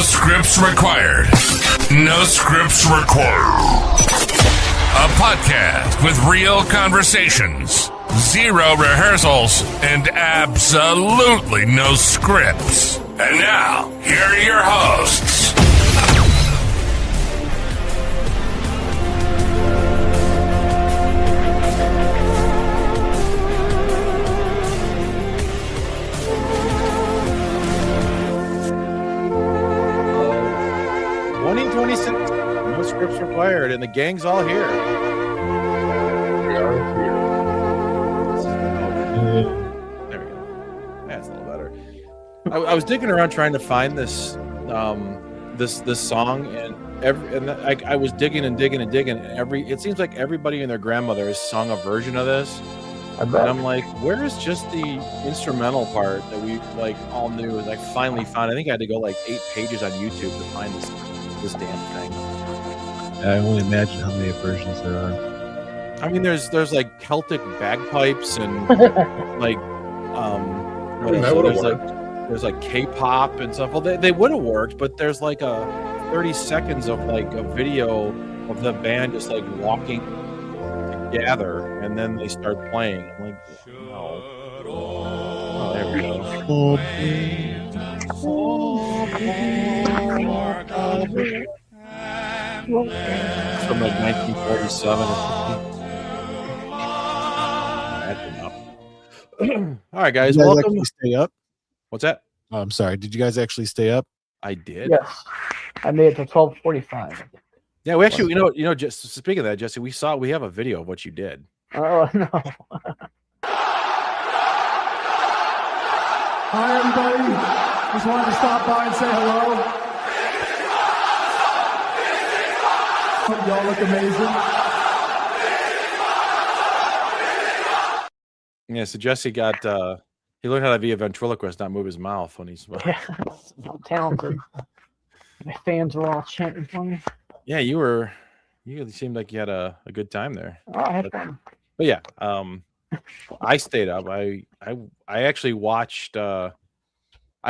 scripts required. No scripts required. A podcast with real conversations, zero rehearsals, and absolutely no scripts. And now, here are your hosts. No scripts required, and the gang's all here. We are here. There we go. That's a little better. I was digging around trying to find this this song, and I was digging and digging and digging. It seems like everybody and their grandmother has sung a version of this. And I'm like, where is just the instrumental part that we like all knew? And I finally found. I think I had to go like 8 pages on YouTube to find this damn thing. I only imagine how many versions there are. I mean, there's like Celtic bagpipes and like what else? There's like K-pop and stuff. Well, they would have worked, but there's like a 30 seconds of like a video of the band just like walking together, and then they start playing. I'm like, no. Oh, there we go. From like 1947 or something. All right, guys. Welcome. Stay up. What's that? Oh, I'm sorry. Did you guys actually stay up? I did. Yes, I made it to 12:45. Yeah, we actually, you know, just speaking of that, Jesse, we have a video of what you did. Oh no! Hi, everybody. Just wanted to stop by and say hello. Y'all look amazing. Yeah, so Jesse got he learned how to be a ventriloquist, not move his mouth when he's Yeah, I'm talented. My fans were all chanting for me. Yeah, you seemed like you had a good time there. Oh, I had fun. But yeah, I stayed up. I actually watched I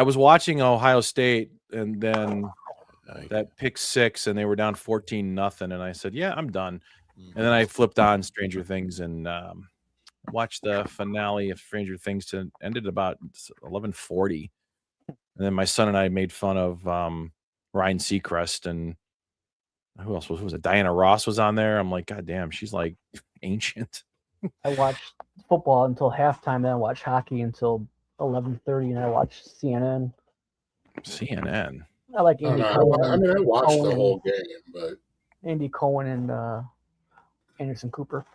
was watching Ohio State, and then that pick 6, and they were down 14-0, and I said, yeah, I'm done. And then I flipped on Stranger Things and watched the finale of Stranger Things to ended about 11:40. And then my son and I made fun of Ryan Seacrest, and who was it? Diana Ross was on there. I'm like, God damn, she's like ancient. I watched football until halftime, then I watched hockey until 11:30, and I watched CNN. CNN. I like Andy Cohen. I mean, I watched the whole game, but Andy Cohen and Anderson Cooper.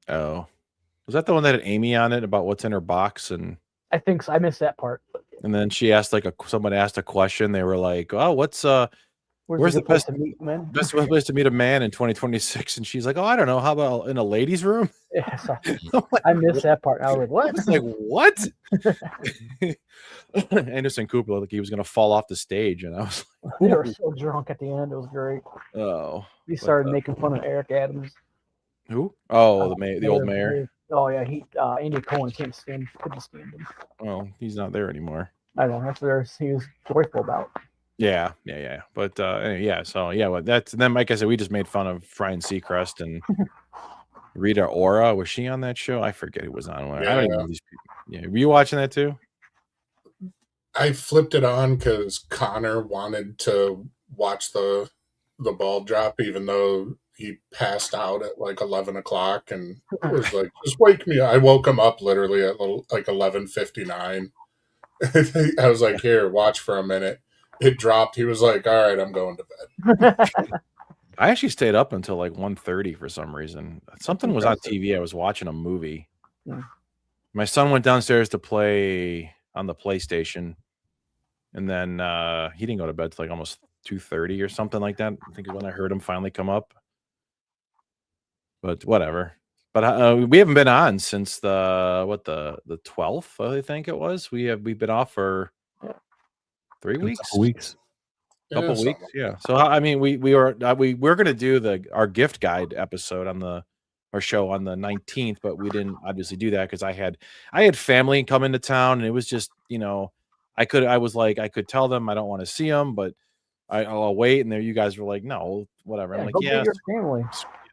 Oh, was that the one that had Amy on it about what's in her box? And I think so. I missed that part. And then she asked someone asked a question. They were like, "Oh, where's the best to meet men? Best place to meet a man in 2026?" And she's like, "Oh, I don't know. How about in a ladies' room?" Yeah, so I missed that part. I was like, "What?" It's like, what? Anderson Cooper looked like he was going to fall off the stage, and I was like, they were so drunk at the end. It was great. "Oh." We started making fun of Eric Adams. Who? Oh, the old mayor. Oh yeah, Andy Cohen couldn't stand him. Well, he's not there anymore. I don't know. That's what he was joyful about. Yeah. But so well, then like I said, we just made fun of Ryan Seacrest and Rita Ora. Was she on that show? I forget who was on. Yeah. I don't even know these people. Yeah, were you watching that too? I flipped it on because Connor wanted to watch the ball drop, even though he passed out at like 11 o'clock, and was like, "Just wake me up." I woke him up literally at like 11:59. I was like, "Here, watch for a minute." It dropped. He was like, "All right, I'm going to bed." I actually stayed up until like 1:30 for some reason. Something was on TV. I was watching a movie. Yeah. My son went downstairs to play on the PlayStation, and then he didn't go to bed till like almost 2:30 or something like that. I think is when I heard him finally come up. But whatever. But we haven't been on since the 12th, I think it was. We've been off for 3 weeks. Couple weeks. Yeah. So I mean, we're going to do our gift guide episode on our show on the 19th, but we didn't obviously do that because I had family come into town, and it was just, I could tell them I don't want to see them, but I'll wait. And there you guys were like, no, whatever. I'm like, go be yeah, your family.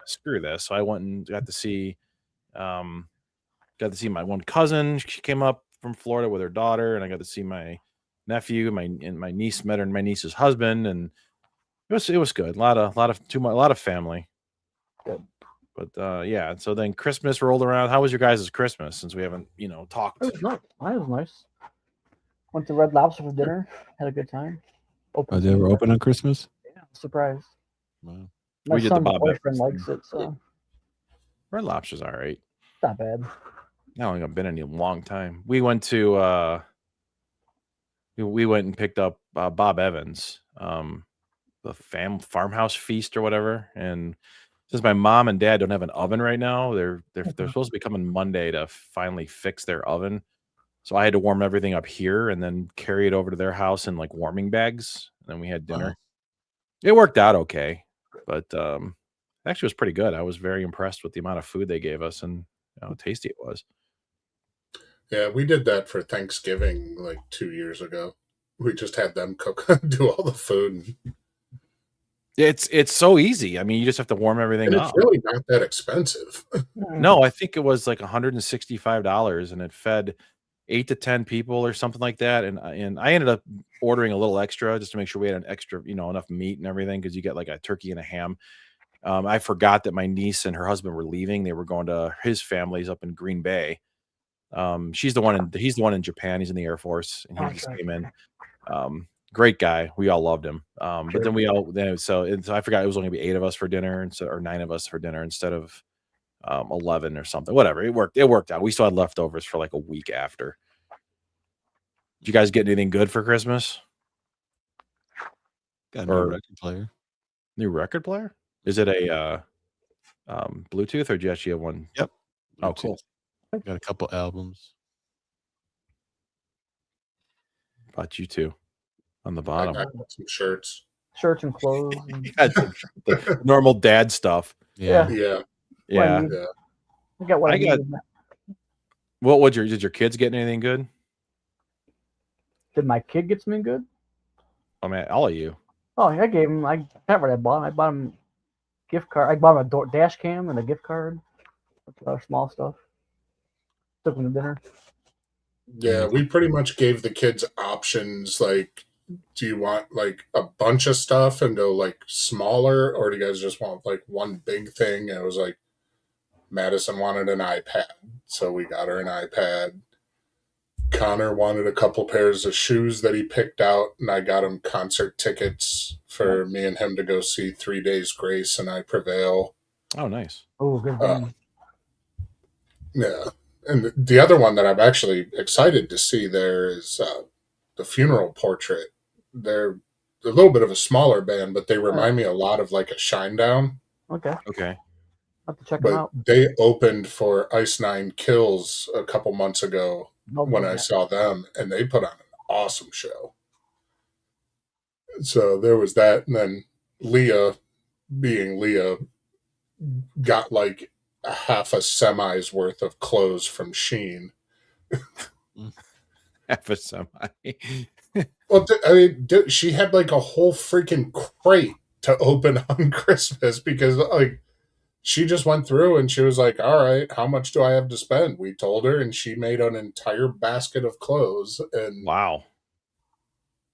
screw this. So I went and got to see my one cousin. She came up from Florida with her daughter, and I got to see my nephew. My niece met her and my niece's husband, and it was good. A lot of family. Good. But yeah, so then Christmas rolled around. How was your guys' Christmas, since we haven't talked? It was nice. Mine was nice. Went to Red Lobster for dinner. Had a good time. Are they ever open on Christmas? Yeah, surprised. Wow. My We did the son's Bob boyfriend Evans likes thing. it, so Red Lobster's all right. it's not bad. I don't think I've been in a long time. We went to we went and picked up Bob Evans, the farmhouse feast or whatever. And since my mom and dad don't have an oven right now, they're supposed to be coming Monday to finally fix their oven. So I had to warm everything up here and then carry it over to their house in like warming bags. And then we had dinner. Wow. It worked out okay, but actually was pretty good. I was very impressed with the amount of food they gave us and how tasty it was. Yeah, we did that for Thanksgiving like 2 years ago. We just had them cook, do all the food. It's so easy. I mean, you just have to warm everything And up. it's really not that expensive. No, I think it was like $165, and it fed 8 to 10 people or something like that. And I ended up ordering a little extra just to make sure we had an extra, enough meat and everything, because you get like a turkey and a ham. I forgot that my niece and her husband were leaving. They were going to his family's up in Green Bay. He's the one in Japan. He's in the Air Force, and he just came in. Great guy. We all loved him. But then so I forgot it was only gonna be 8 of us for dinner or 9 of us for dinner instead of 11 or something. Whatever. It worked out. We still had leftovers for like a week after. Did you guys get anything good for Christmas? Got a new record player. New record player? Is it a Bluetooth, or do you actually have one? Yep. Oh, cool. Got a couple albums. About you two on the I bottom. got some shirts. Shirts and clothes. You had the normal dad stuff. Yeah. Yeah. Yeah. Yeah. I got what I I got- needed. Did your kids get anything good? Did my kid get something good? I mean, all of you. Oh, I gave him. I forgot what I bought him. I bought him gift card. I bought him a dash cam and a gift card. Small stuff. Took him to dinner. Yeah, we pretty much gave the kids options like, do you want like a bunch of stuff and go like smaller, or do you guys just want like one big thing? And it was like Madison wanted an iPad, so we got her an iPad. Connor wanted a couple pairs of shoes that he picked out, and I got him concert tickets for me and him to go see 3 Days Grace and I Prevail. Oh, nice. Oh, good band. Yeah. And the other one that I'm actually excited to see there is the Funeral Portrait. They're a little bit of a smaller band, but they remind me a lot of like a Shinedown. Okay, Okay. I'll have to check them But out. they opened for Ice Nine Kills a couple months ago when I saw them, and they put on an awesome show. So there was that, and then Leah, being Leah, got like a half a semi's worth of clothes from Shein. Half a semi. Well, I mean, she had like a whole freaking crate to open on Christmas because like she just went through and she was like, all right, how much do I have to spend? We told her, and she made an entire basket of clothes. And Wow.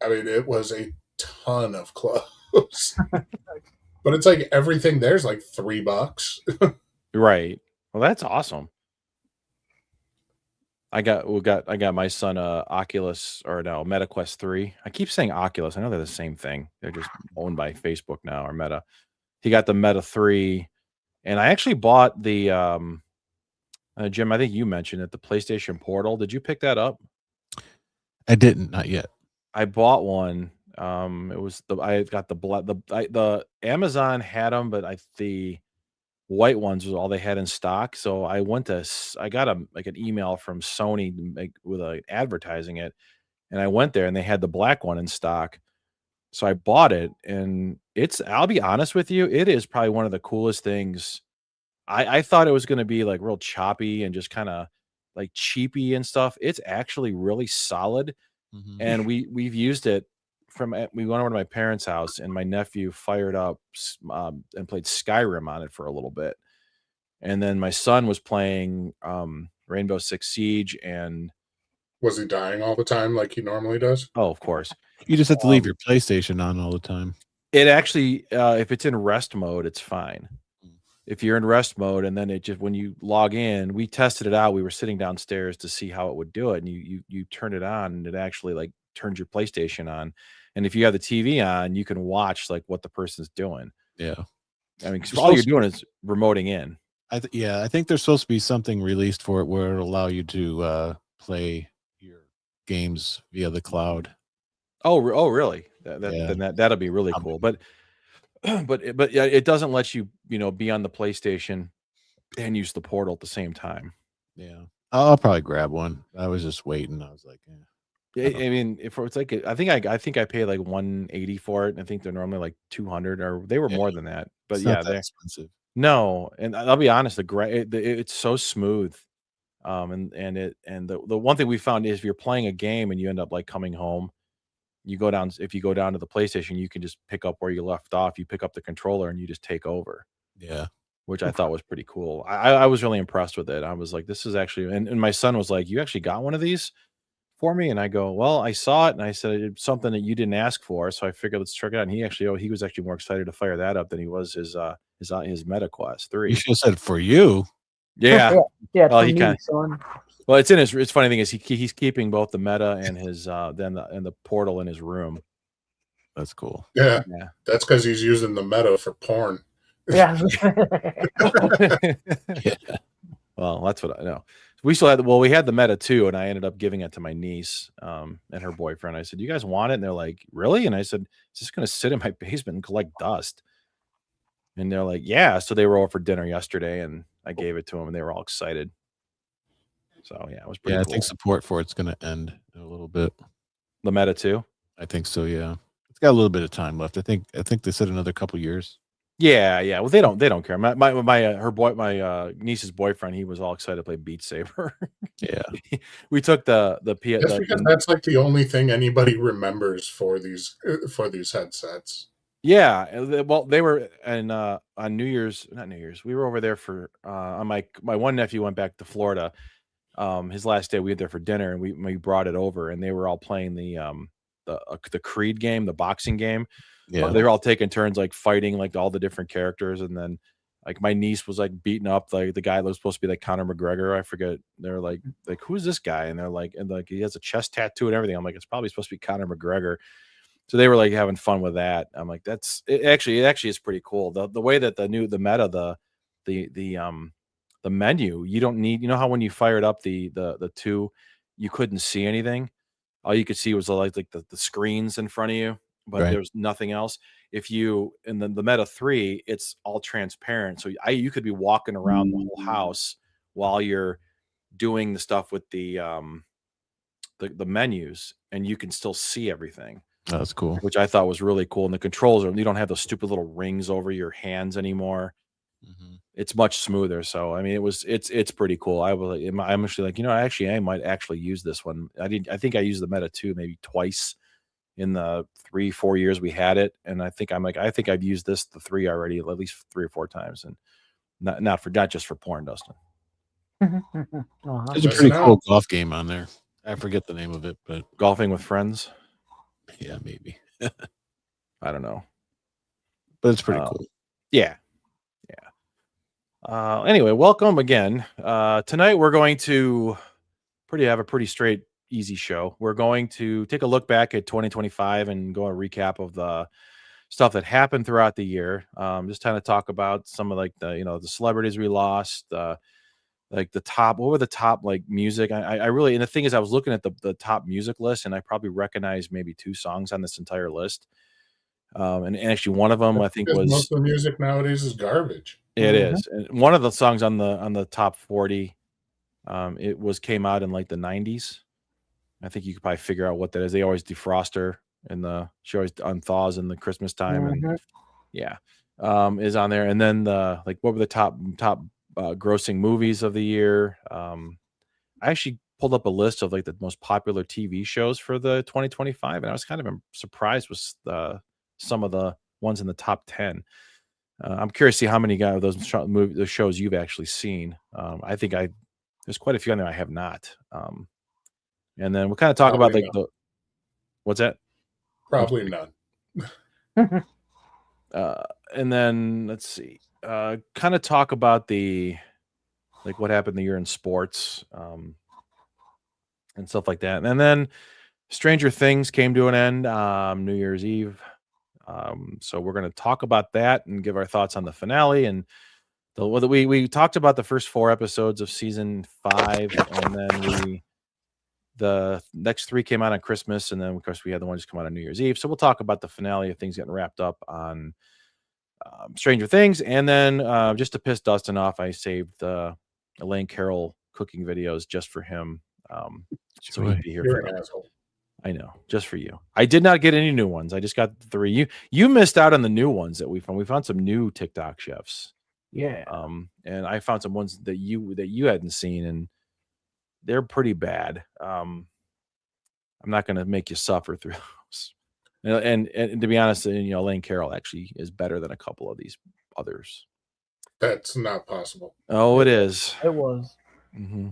I mean, it was a ton of clothes. But it's like everything there's like $3. Right. Well, that's awesome. I got my son Oculus, or no, MetaQuest 3. I keep saying Oculus. I know they're the same thing. They're just owned by Facebook now, or Meta. He got the Meta 3, and I actually bought the Jim, I think you mentioned it, the PlayStation Portal. Did you pick that up? I didn't, not yet. I bought one. It was I got the Amazon had them, but the white ones was all they had in stock. So I got an email from Sony with advertising it, and I went there and they had the black one in stock. So I bought it, and I'll be honest with you, it is probably one of the coolest things. I thought it was going to be like real choppy and just kind of like cheapy and stuff. It's actually really solid. Mhm. And we've used it we went over to my parents' house, and my nephew fired up and played Skyrim on it for a little bit, and then my son was playing Rainbow Six Siege, and Was he dying all the time like he normally does? oh, of course, You just have to leave your PlayStation on all the time. it actually if it's in rest mode, it's fine. If you're in rest mode, and then it just when you log in, we tested it out. We were sitting downstairs to see how it would do it, and you turn it on, and it actually like turns your PlayStation on. And if you have the TV on, you can watch like what the person's doing. Yeah. I mean, 'cause all you're doing is remoting in. I think there's supposed to be something released for it where it'll allow you to play your games via the cloud. Oh, really? Yeah. Then that'll be really cool. But yeah, it doesn't let you be on the PlayStation and use the portal at the same time. Yeah. I'll probably grab one. I was just waiting. I was like, I mean, if it's like I think I paid like 180 for it, and I think they're normally like 200, or they were more than that. But it's yeah, not that they're expensive. no, and I'll be honest, it's so smooth. And the one thing we found is if you're playing a game and you end up like coming home, if you go down to the PlayStation, you can just pick up where you left off. You pick up the controller and you just take over, Yeah. which I thought was pretty cool. I was really impressed with it. I was like, this is actually, and my son was like, you actually got one of these for me? And I go, well, I saw it, and I said it's something that you didn't ask for, so I figured let's check it out. And he was actually more excited to fire that up than he was his Meta Quest 3. You should have said for you. Yeah. Yeah. Well, For he me, kinda- son. Well, it's funny thing is he's keeping both the Meta and his the portal in his room. That's cool. Yeah. Yeah. That's because he's using the Meta for porn. Yeah. Well, that's what I know. We had the Meta too, and I ended up giving it to my niece and her boyfriend. I said, "You guys want it?" And they're like, "Really?" And I said, "It's just going to sit in my basement and collect dust." And they're like, "Yeah." So they were over for dinner yesterday, and I gave it to them, and they were all excited. So yeah, it was pretty Yeah, cool. I think support for it's going to end in a little bit. The Meta too. I think so. Yeah, it's got a little bit of time left. I think they said another couple years. Yeah. Well, they don't care. My niece's boyfriend, he was all excited to play Beat Saber. Yeah. We took the That's because that's like the only thing anybody remembers for these headsets. Yeah, well, they were on not New Year's. We were over there for my one nephew went back to Florida. His last day, we were there for dinner, and we brought it over, and they were all playing the Creed game, the boxing game. Yeah. They were all taking turns like fighting like all the different characters, and then like my niece was like beating up like the guy that was supposed to be like Conor McGregor. I forget. They're like who's this guy? And they're like, he has a chest tattoo and everything. I'm like, it's probably supposed to be Conor McGregor. So they were like having fun with that. I'm like, it actually is pretty cool. The way that the Meta, the menu, you don't need, how when you fired up the 2, you couldn't see anything. All you could see was like the screens in front of you, but Right. there's nothing else. If you in the Meta 3, it's all transparent. So you could be walking around the whole house while you're doing the stuff with the menus, and you can still see everything. That's cool. Which I thought was really cool. And the controls you don't have those stupid little rings over your hands anymore. Mm-hmm. It's much smoother. So I mean, it's pretty cool. I'm actually like, I might actually use this one. I think I used the Meta 2 maybe twice in the 3-4 years we had it, and I think I've used the 3 already at least 3 or 4 times, and not just for porn, Dustin. Uh-huh. There's a pretty cool golf game on there. I forget the name of it, but Golfing with Friends. Yeah, maybe. I don't know, but it's pretty cool. Yeah. Anyway, welcome again. Tonight we're going to have a pretty straight, easy show. We're going to take a look back at 2025 and go a recap of the stuff that happened throughout the year. Just kind of talk about some of like the celebrities we lost, like what were the top like music. I really, and the thing is, I was looking at the top music list, and I probably recognized maybe 2 songs on this entire list. And actually one of them I think was most of the music nowadays is garbage. It is. And one of the songs on the top 40, came out in like the 90s. I think you could probably figure out what that is. They always defrost her she always unthaws in the Christmas time, and is on there. And then what were the top grossing movies of the year? I actually pulled up a list of like the most popular TV shows for the 2025, and I was kind of surprised with some of the ones in the top 10. I'm curious to see how many of those those shows you've actually seen. I think there's quite a few on there I have not. And then we'll kind of talk about like what's that? Probably none. And then let's see, kind of talk about like what happened the year in sports, and stuff like that. And then Stranger Things came to an end, New Year's Eve. So we're going to talk about that and give our thoughts on the finale. And we talked about the first 4 episodes of season 5, and then the next 3 came out on Christmas, and then of course we had the one just come out on New Year's Eve. So we'll talk about the finale of things getting wrapped up on Stranger Things. And then just to piss Dustin off, I saved Elaine Carroll cooking videos just for him. So he'd be here You're for an them. asshole. I know, just for you. I did not get any new ones. I just got 3. You missed out on the new ones that we found. We found some new TikTok chefs. Yeah. And I found some ones that you hadn't seen, and they're pretty bad. I'm not going to make you suffer through those. And to be honest, Elaine Carroll actually is better than a couple of these others. That's not possible. Oh, it is. It was. Mm-hmm.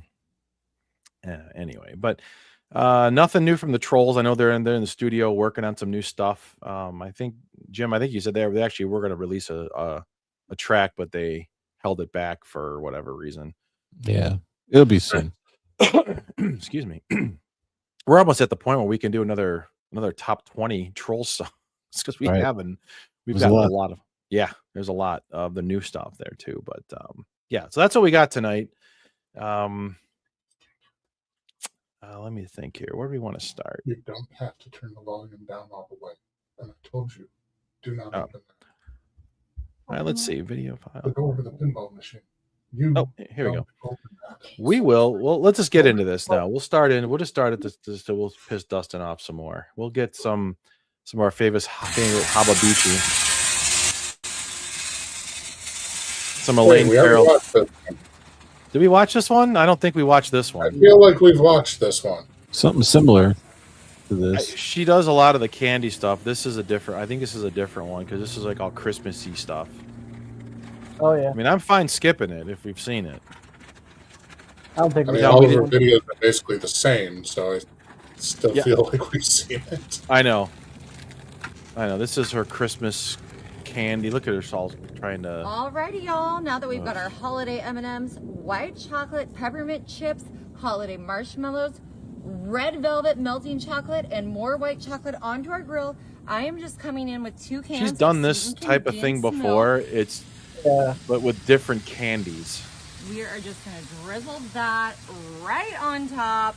Anyway, but nothing new from the Trolls. I know they're in the studio working on some new stuff. I think Jim, you said they actually were going to release a track, but they held it back for whatever reason. Yeah, it'll be soon. Excuse me. We're almost at the point where we can do another top 20 Troll songs, because we haven't. We've got a lot of there's a lot of the new stuff there too. But so that's what we got tonight. Let me think here. Where do we want to start? You don't have to turn the volume down all the way. And I told you, do not open that. All right, let's see. Video file. The door to the pinball machine. Here we go. We will. Well, let's just get into this now. We'll just start at this. We'll piss Dustin off some more. We'll get some of our favorite Hababichi. Some Elaine Carroll. Did we watch this one? I don't think we watched this one. I feel like we've watched this one. Something similar to this. She does a lot of the candy stuff. I think this is a different one, because this is like all Christmassy stuff. Oh yeah. I mean, I'm fine skipping it if we've seen it. I don't think all of her videos are basically the same, so I still feel like we've seen it. I know. This is her Christmas candy. Look at her all trying to. Alrighty, y'all. Now that we've got our holiday M&Ms, white chocolate peppermint chips, holiday marshmallows, red velvet melting chocolate, and more white chocolate onto our grill, I am just coming in with 2 cans. She's done this type of thing before. But with different candies. We are just going to drizzle that right on top.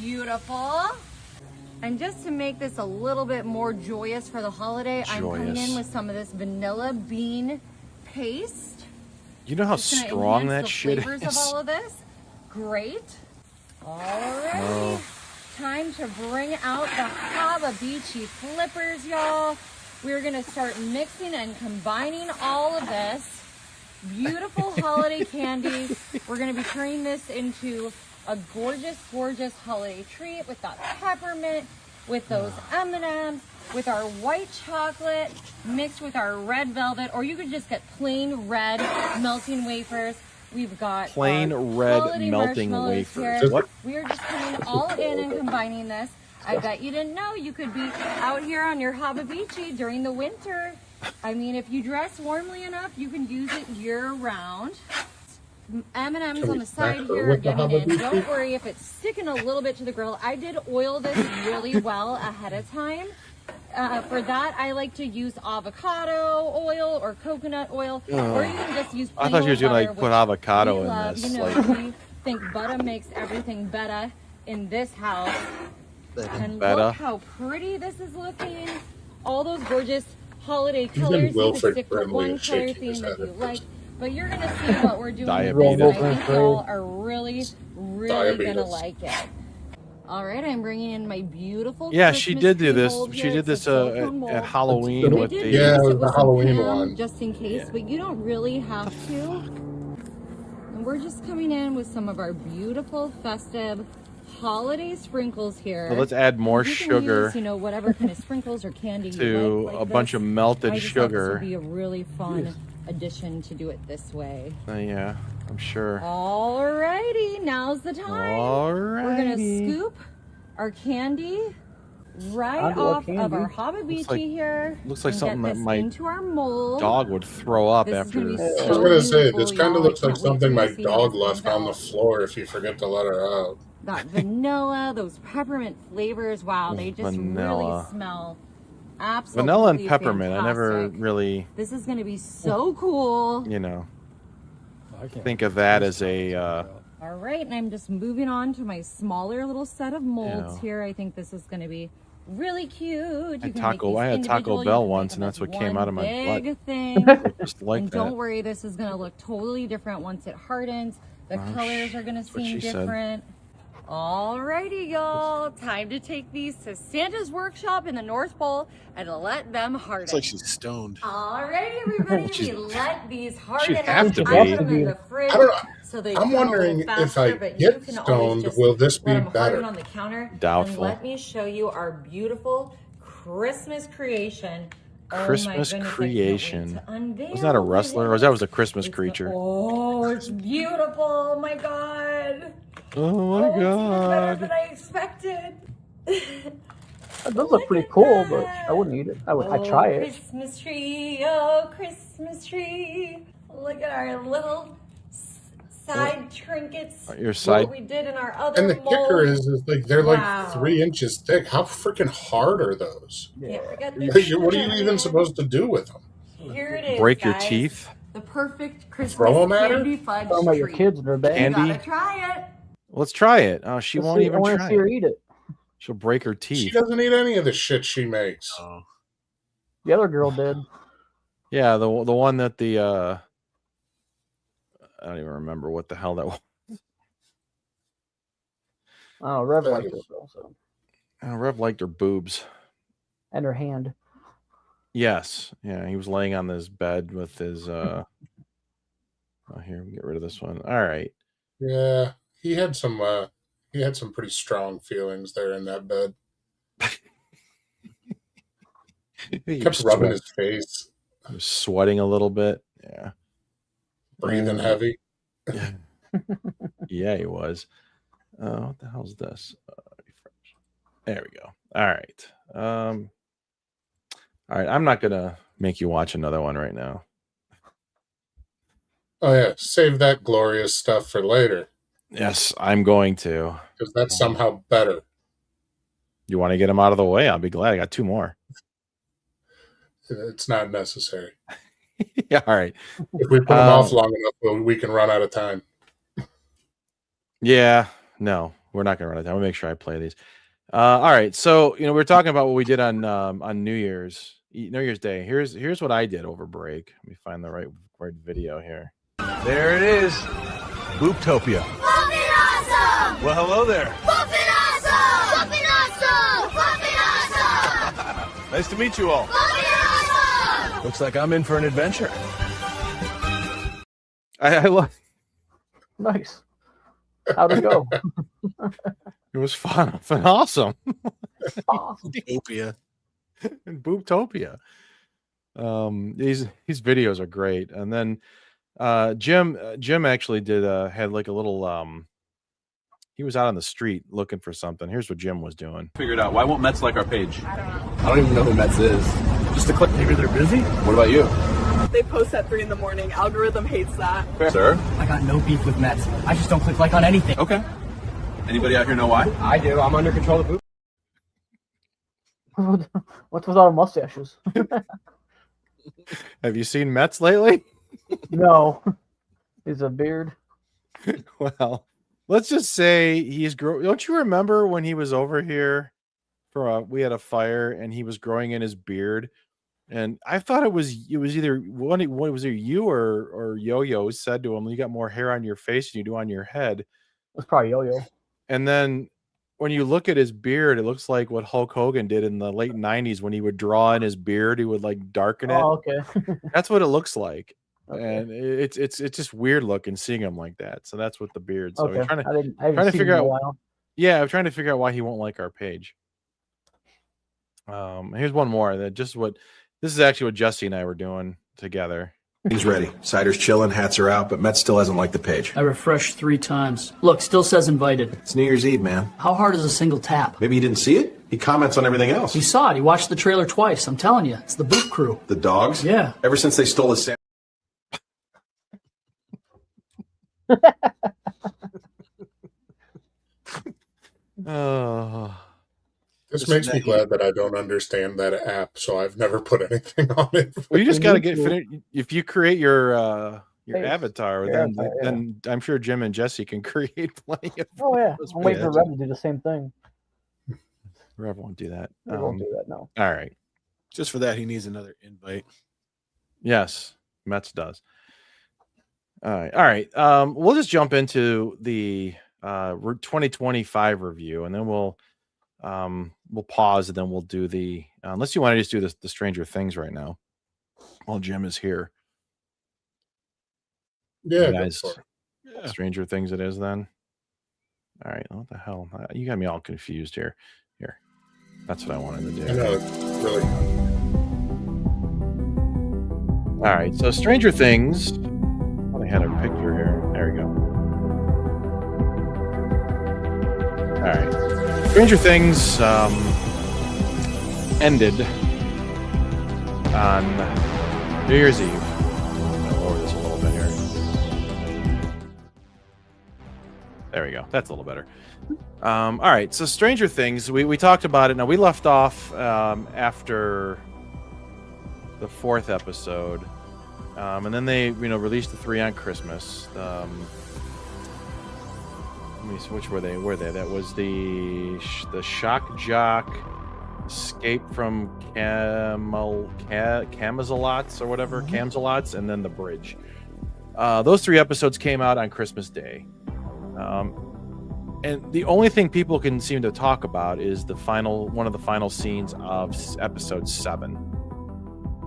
Beautiful. And just to make this a little bit more joyous for the holiday, I'm coming in with some of this vanilla bean paste. You know how strong that shit is? Flavors of all of this. Great. Alrighty. Time to bring out the Hababichi flippers, y'all. We're going to start mixing and combining all of this. Beautiful holiday candies. We're going to be turning this into a gorgeous, gorgeous holiday treat with that peppermint, with those M&Ms, with our white chocolate mixed with our red velvet, or you could just get plain red melting wafers. We've got plain red melting wafers. Here. What? We are just coming all in and combining this. I bet you didn't know you could be out here on your Hababichi during the winter. I mean, if you dress warmly enough, you can use it year-round. M&M's on the side here are getting in. Don't worry if it's sticking a little bit to the grill. I did oil this really well ahead of time. For that, I like to use avocado oil or coconut oil, or you can just use plain I thought you were going to put avocado in this. We think butter makes everything better in this house. And look how pretty this is looking. All those gorgeous holiday colors. You can stick to one color theme if you like. But you're going to see what we're doing. I think y'all are really, really going to like it. All right, I'm bringing in my beautiful. Yeah, she did do this. She did this at Halloween with the. Yeah, it was the Halloween one. Just in case, but you don't really have to. And we're just coming in with some of our beautiful festive holiday sprinkles here. So let's add more You can sugar use, whatever kind of sprinkles or candy you to like a bunch of melted I just thought this sugar. would be a really fun addition to do it this way. Yeah, I'm sure. Alrighty, now's the time. Alrighty. We're gonna scoop our candy right Onto our off of our Hababichi like- here. looks like and something get that this my into our mold. Dog would throw up This is after. gonna be I was so gonna say beautiful, this kind y'all. of looks I like can't wait something for my you to see how dog this left turns on the out. floor if you forget to let her out. That vanilla, those peppermint flavors, wow, they just Vanilla. really smell absolutely Vanilla and peppermint. I never fantastic. really, This is gonna be so cool. think of that as a. All right, and I'm just moving on to my smaller little set of molds Yeah. here. I think this is gonna be really cute. I had Taco individual, Bell you can once, make and them that's as what came one out of my big butt. thing. Just like And that. don't worry, this is gonna look totally different once it hardens. The colors are gonna that's what seem she said. different. Alrighty, y'all. Time to take these to Santa's workshop in the North Pole and let them harden. It's like she's stoned. Alrighty, everybody. She's- we let these harden have up. to I be. put them in the fridge I don't know. so they I'm come a wondering little if faster, I but you get can always stoned, just will this be let them harden better? on the counter. Doubtful. And let me show you our beautiful Christmas creation. Christmas oh my goodness, creation. I can't wait to unveil Wasn't that a wrestler, or that was a Christmas It's creature? Oh, it's beautiful. Oh my god. Oh my It's even better god! than I expected. That does look pretty cool, but I wouldn't eat it. I'd try it. Christmas tree, oh Christmas tree. Look at our little side trinkets. Your side- What we did in our other And the kicker mold. is like they're Wow. like 3 inches thick. How freaking hard are those? Can't forget the Like, what are you sugar, even man. supposed to do with them? Here it is, Break your guys. teeth? The perfect Christmas Throw 'em at her? candy fudge Talking about your treat. kids and their bed. Candy? You gotta try it. Let's try it. Oh, she won't I even want to try see her it. eat it. She'll break her She teeth. doesn't eat any of the shit she makes. Oh. The other girl did. Yeah, the one that the I don't even remember what the hell that was. Oh, Rev liked it also. Rev liked her boobs. And her hand. Yes. Yeah, he was laying on this bed with his oh, here, get rid of this one. All right. Yeah, he had some pretty strong feelings there in that bed. He Kept was rubbing sweat- his face, he was sweating a little bit. Yeah. breathing heavy. Yeah, he was. What the hell's this? Refresh. There we go. All right. All right. I'm not gonna make you watch another one right now. Oh yeah, save that glorious stuff for later Yes, I'm going to. because that's somehow better. You want to get them out of the way? I'll be glad. I got 2 more. It's not necessary. Yeah. All right. If we put them off long enough, we can run out of time. Yeah. No, we're not gonna run out of time. We'll make sure I play these. All right. So we were talking about what we did on New Year's Day. Here's what I did over break. Let me find the right video here. There it is. Booptopia. Flippin' awesome! Well, hello there. Flippin' awesome! Flippin' awesome! Flippin' awesome! Nice to meet you all. Flippin' awesome! Looks like I'm in for an adventure. I love. Nice. How'd it go? It was fun and awesome. Awesome. Utopia. And Booptopia. These videos are great. And then Jim actually had like a little he was out on the street looking for something. Here's what Jim was doing. Figured out. Why won't Mets like our page? I don't even know who Mets is. Just to click. Maybe they're busy? What about you? They post at 3 a.m. Algorithm hates that. Sir? I got no beef with Mets. I just don't click like on anything. Okay. Anybody out here know why? I do. I'm under control of Boop. What's with all the mustaches? Have you seen Mets lately? No. He's a beard. Well, let's just say he's Don't you remember when he was over here we had a fire and he was growing in his beard? And I thought it was either what was it, you or Yo-Yo said to him, "You got more hair on your face than you do on your head." That's probably Yo-Yo. And then when you look at his beard, it looks like what Hulk Hogan did in the late 90s when he would draw in his beard, he would like darken it. Oh, okay. That's what it looks like. and it's just weird looking seeing him like that. So that's with the beard. So Okay. we're trying I haven't to seen figure him in a out. while. Yeah, I'm trying to figure out why he won't like our page. Here's one more. This is actually what Jesse and I were doing together. He's ready. Cider's chilling, hats are out, but Met still hasn't liked the page. I refreshed 3 times. Look, still says invited. It's New Year's Eve, man. How hard is a single tap? Maybe he didn't see it? He comments on everything else. He saw it. He watched the trailer twice. I'm telling you, it's the Boot Crew. The dogs? Yeah. Ever since they stole his This makes me glad that I don't understand that app, so I've never put anything on it. Well, you just got to get if you create your Hey, avatar, your then avatar, then I'm sure Jim and Jesse can create plenty of. Oh yeah, those I'm waiting for pages. Rev to do the same thing. Rev won't do that. He won't do that. No. All right. Just for that, he needs another invite. Yes, Mets does. All right. We'll just jump into the 2025 review, and then we'll pause, and then we'll do the unless you want to just do the Stranger Things right now while Jim is here. Yeah, You go guys, for it. Yeah. Stranger Things it is then. All right, what the hell? You got me all confused here. Here, that's what I wanted to do. I know, it's really. All right, so Stranger Things. I had a picture here. There we go. All right, Stranger Things ended on New Year's Eve. I'll lower this a little bit here. There we go. That's a little better. All right, so Stranger Things. We talked about it. Now we left off after the 4th episode. And then they, released the 3 on Christmas. Let me see, which were they? That was the Shock Jock Escape from Camazalots or whatever, Camzalots, and then the Bridge. Those 3 episodes came out on Christmas Day. And the only thing people can seem to talk about is one of the final scenes of episode 7.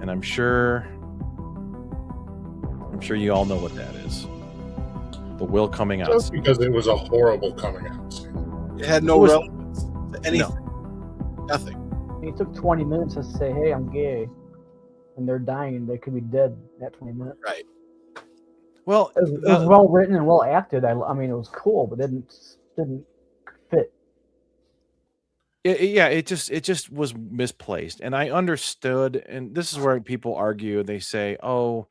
And I'm sure you all know what that is. The Will coming out. Just because it was a horrible coming out scene. It had no relevance to anything. Nothing. He took 20 minutes to say, "Hey, I'm gay," and they're dying. They could be dead in that 20 minutes. Right. Well, it was well written and well acted. I mean, it was cool, but didn't fit. It just was misplaced, and I understood. And this is where people argue. They say, "Oh,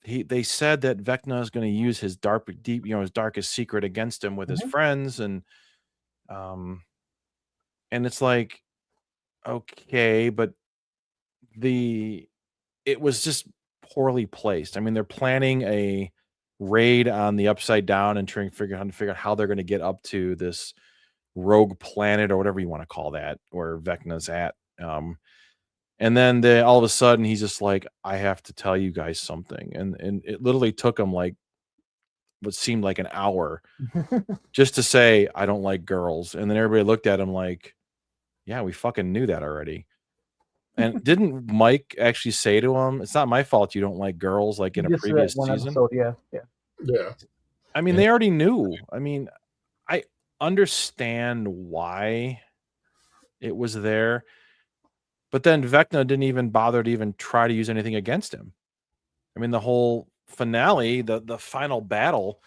they said that Vecna is going to use his his darkest secret against him with his friends," and it's like, okay, but it was just poorly placed. I mean, they're planning a raid on the Upside Down and trying to figure out how they're going to get up to this rogue planet or whatever you want to call that, where Vecna's at. And then all of a sudden he's just like, I have to tell you guys something. And it literally took him like what seemed like an hour just to say, I don't like girls. And then everybody looked at him like, yeah, we fucking knew that already. And didn't Mike actually say to him, it's not my fault you don't like girls, like in a previous season? Episode, yeah. I mean, they already knew. I mean, I understand why it was there. But then Vecna didn't even bother to even try to use anything against him. I mean, the whole finale, the final battle,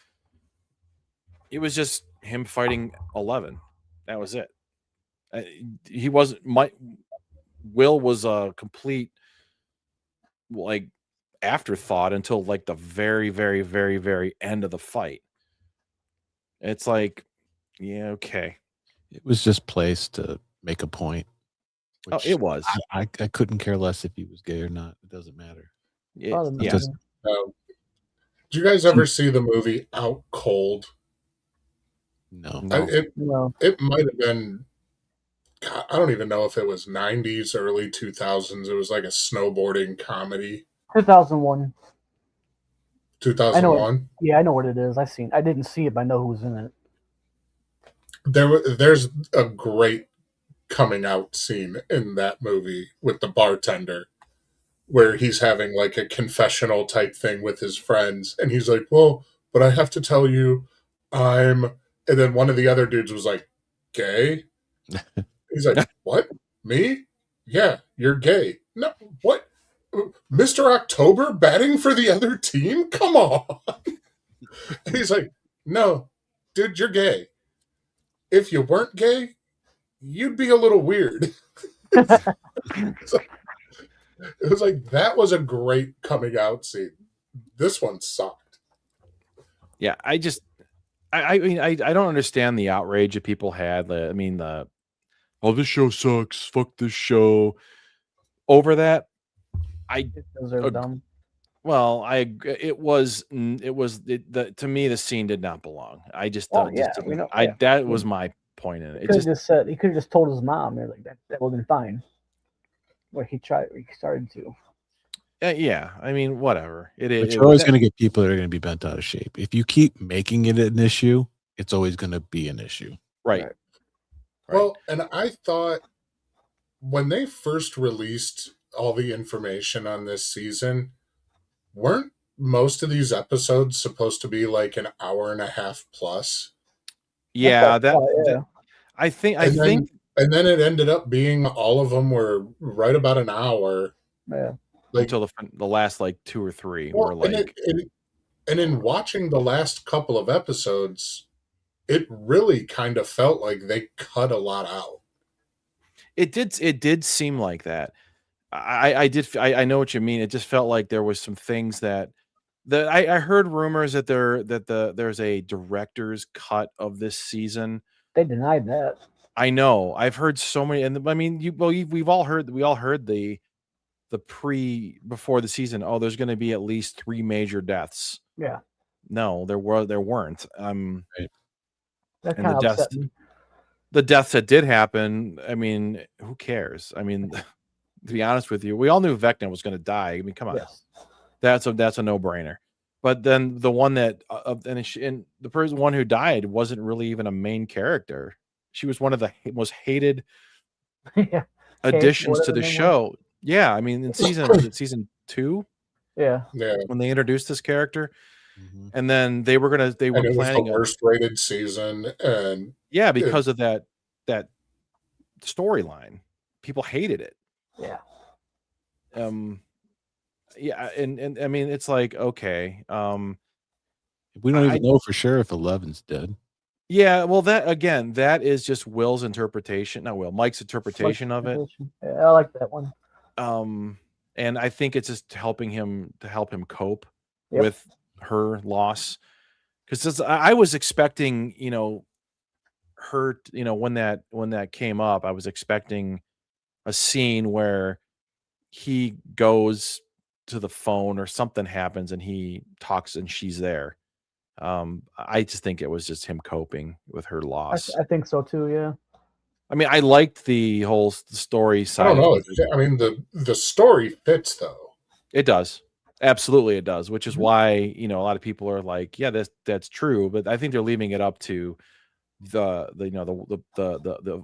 it was just him fighting 11. That was it. He wasn't. Will was a complete like afterthought until like the very, very, very, very end of the fight. It's like, yeah, okay. It was just placed to make a point. It was. I couldn't care less if he was gay or not. It doesn't matter. Yeah. Did you guys ever see the movie Out Cold? No. It might have been. God, I don't even know if it was 90s, early 2000s. It was like a snowboarding comedy. 2001. 2001. I know what it is. I didn't see it, but I know who's in it. There's a great coming out scene in that movie with the bartender, where he's having like a confessional type thing with his friends, and he's like, well, but I have to tell you, and then one of the other dudes was like, gay? He's like, what? Me? Yeah, you're gay. No, what? Mr. October batting for the other team? Come on. And he's like, no, dude, you're gay. If you weren't gay, you'd be a little weird. So, it was like, that was a great coming out scene. This one sucked. Yeah, I mean, I don't understand the outrage that people had. I mean, this show sucks. Fuck this show. Over that, Those are dumb. Well, to me, the scene did not belong. I just Oh, don't. yeah, Just we didn't- know, yeah. That was my point in it. He could have just told his mom. Like that would have been fine. Well, he started to. Yeah, I mean, whatever. But you're always going to get people that are going to be bent out of shape. If you keep making it an issue, it's always going to be an issue. Right. Well, and I thought when they first released all the information on this season, weren't most of these episodes supposed to be like an hour and a half plus? Yeah, yeah. I think and then it ended up being all of them were right about an hour. Yeah. Like, until the last like 2 or 3 well, were like. and in watching the last couple of episodes, it really kind of felt like they cut a lot out. It did seem like that. I know what you mean. It just felt like there was some things that I heard rumors that there's a director's cut of this season. They denied that. I know. I've heard so many, and I mean, we all heard the before the season. Oh, there's going to be at least 3 major deaths. Yeah. No, there weren't. That And kind of upset me. the deaths that did happen, I mean, who cares? I mean, to be honest with you, we all knew Vecna was going to die. I mean, come on. Yes. That's a no-brainer. But then the one that and the one who died wasn't really even a main character. She was one of the most hated additions to the show. Yeah, I mean, in season 2, yeah, when they introduced this character, and then they were planning the worst rated season, and yeah, because of that storyline, people hated it. Yeah. Yeah, and I mean, it's like, okay, we don't even know for sure if Eleven's dead. Yeah, well, that is just Will's interpretation. Not Will, Mike's interpretation of it. Yeah, I like that one. And I think it's just to help him cope Yep. with her loss. Because I was expecting, her, when that came up, I was expecting a scene where he goes to the phone or something happens and he talks and she's there. I just think it was just him coping with her loss. I think so too. Yeah. I mean, I liked the whole story side. I don't know. I mean, the story fits though. It does. Absolutely, it does. Which is why, a lot of people are like, yeah, that's true. But I think they're leaving it up to the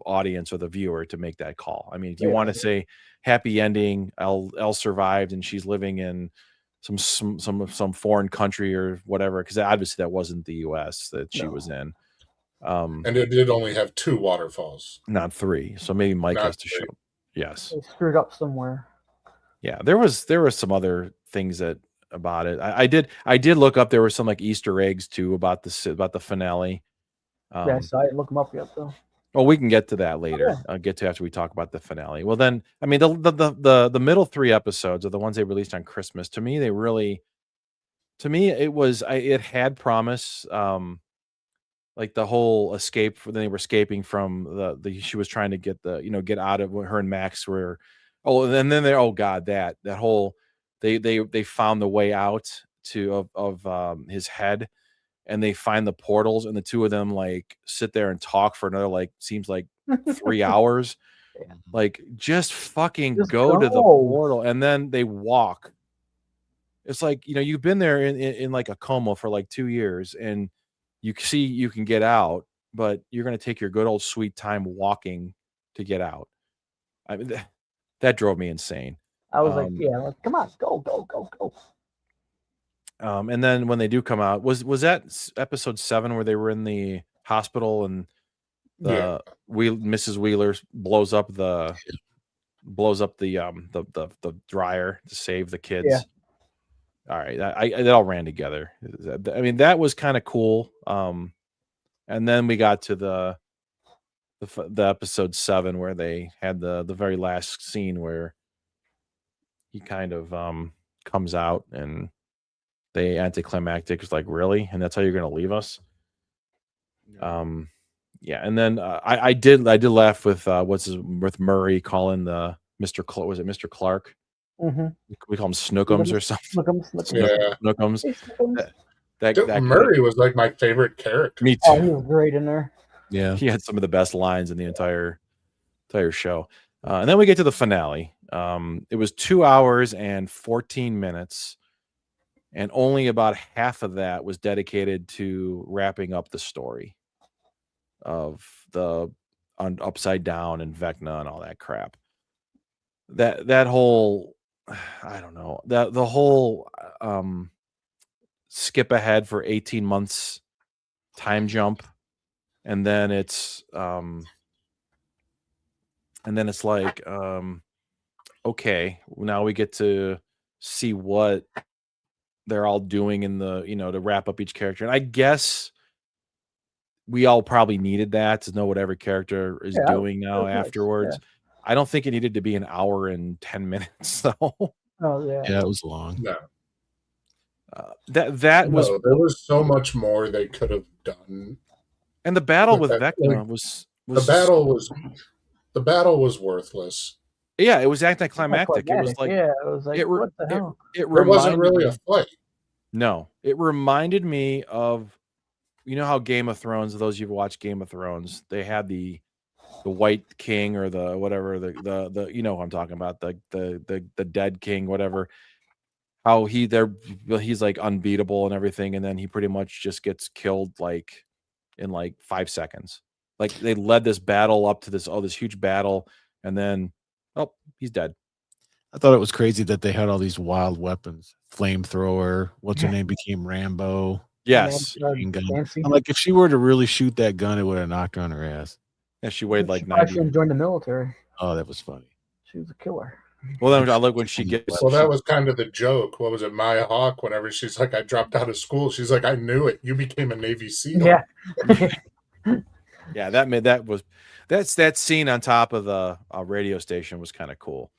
audience or the viewer to make that call. I mean, if you want to say happy ending, Elle survived and she's living in some foreign country or whatever, because obviously that wasn't the US that she was in. And it did only have 2 waterfalls, not 3. So maybe Mike has to show. Yes. They screwed up somewhere. Yeah, there was some other things about it. I did look up. There were some like Easter eggs too about the finale. Yes, I didn't look them up yet though. Well, we can get to that later. Okay. I'll get to after we talk about the finale. Well, then, I mean, the middle 3 episodes are the ones they released on Christmas. To me, it had promise. Like the whole escape they were escaping from she was trying to get out of her and Max were. Oh, and then that whole they found the way out of his head. And they find the portals, and the 2 of them like sit there and talk for another seems like 3 hours. Yeah. Like just fucking Just go to the go. portal, and then they walk. It's like you've been there in like a coma for like 2 years, and you see you can get out, but you're gonna take your good old sweet time walking to get out. I mean, that drove me insane. I was like, come on, go. And then when they do come out, was that episode 7 where they were in the hospital and Mrs. Wheeler blows up the dryer to save the kids. Yeah. All right, that all ran together. I mean, that was kind of cool. And then we got to the episode 7 where they had the very last scene where he kind of comes out and they anticlimactic. It's like, really? And that's how you're going to leave us? Yeah. And then I did laugh with with Murray calling the Mr. Clark. Was it Mr. Clark? Mm-hmm. We call him Snookums or something. Snookums. Yeah. Snookums. That Murray was like my favorite character. Me too. Oh, he was great in there. Yeah. He had some of the best lines in the entire show. And then we get to the finale. It was 2 hours and 14 minutes. And only about half of that was dedicated to wrapping up the story of the Upside Down and Vecna and all that crap. That whole, I don't know, the whole skip ahead for 18 months time jump, and then it's like, okay, now we get to see what they're all doing in the, to wrap up each character. And I guess we all probably needed that to know what every character is doing now afterwards. Yeah. I don't think it needed to be an hour and 10 minutes though. Oh yeah. Yeah, it was long. No. There was so much more they could have done. And the battle with Vecna was the battle was worthless. Yeah, it was anticlimactic. It was like, what the hell? It wasn't really a fight. No, it reminded me of, how Game of Thrones, those who've watched Game of Thrones, they had the White King or the whatever, the who I'm talking about, the dead king, whatever. How he's like unbeatable and everything, and then he pretty much just gets killed like in like 5 seconds. Like they led this battle up to this huge battle, and then he's dead. I thought it was crazy that they had all these wild weapons. Flamethrower, what's her name became Rambo. Yes. I'm like, if she were to really shoot that gun, it would have knocked her on her ass. Yeah, she weighed like 90. She joined the military. Oh, that was funny. She was a killer. Well, then I look when she gets. Well, that was kind of the joke. What was it, Maya Hawke? Whenever she's like, I dropped out of school. She's like, I knew it. You became a Navy SEAL. Yeah. Yeah, that scene on top of the radio station was kind of cool.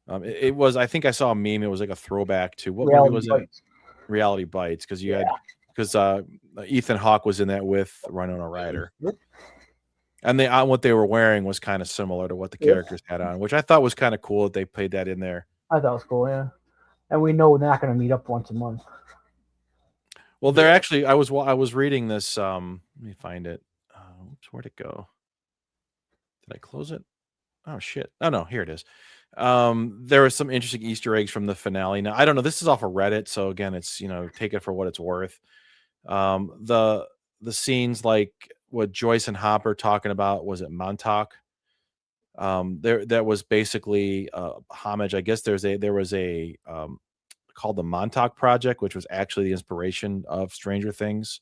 It was. I think I saw a meme. It was like a throwback to what movie was it? Reality Bites, because Ethan Hawke was in that with Winona Ryder. Yep. And what they were wearing was kind of similar to what the characters had on, which I thought was kind of cool that they played that in there. I thought it was cool, yeah. And we know they're not going to meet up once a month. Well, they're actually. I was reading this. Let me find it. Where'd it go? Did I close it? Oh shit! Oh no, here it is. There was some interesting Easter eggs from the finale. Now I don't know. This is off of Reddit, so again, it's take it for what it's worth. The scenes like what Joyce and Hopper talking about, was it Montauk? That was basically homage. I guess there was a called the Montauk Project, which was actually the inspiration of Stranger Things.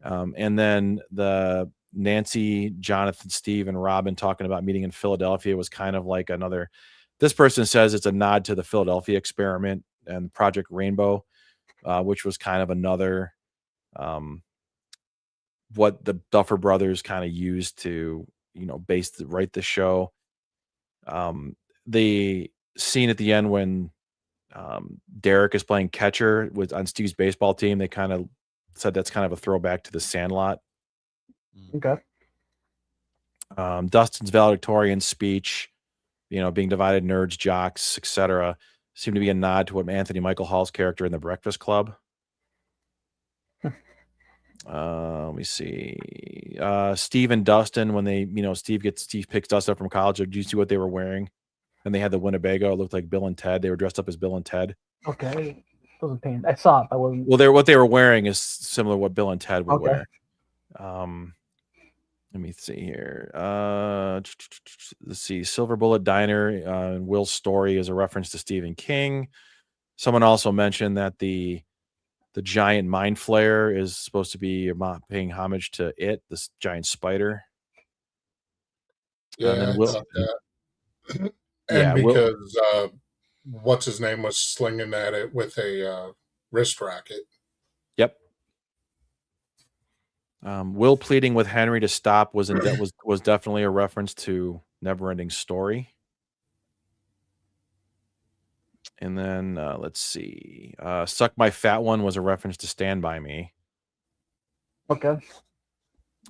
And then the Nancy, Jonathan, Steve, and Robin talking about meeting in Philadelphia was kind of like another. This person says it's a nod to the Philadelphia Experiment and Project Rainbow, which was kind of another what the Duffer Brothers kind of used to write the show. The scene at the end when Derek is playing catcher on Steve's baseball team, they kind of said that's kind of a throwback to the Sandlot. Okay. Dustin's valedictorian speech, being divided nerds, jocks, etc., seemed to be a nod to what Anthony Michael Hall's character in The Breakfast Club. Let me see. Steve and Dustin, when they, Steve picks Dustin up from college. Do you see what they were wearing? And they had the Winnebago. It looked like Bill and Ted. They were dressed up as Bill and Ted. Okay. Wasn't paying. I saw it. I wasn't. Well, what they were wearing is similar to what Bill and Ted would wear. Let me see here. Let's see. Silver Bullet Diner and Will's story is a reference to Stephen King. Someone also mentioned that the giant mind flayer is supposed to be paying homage to it, this giant spider. Yeah, I thought that. And because what's his name was slinging at it with a wrist racket. Yep. Will pleading with Henry to stop was definitely a reference to Neverending Story. And then let's see. Suck My Fat One was a reference to Stand By Me. Okay.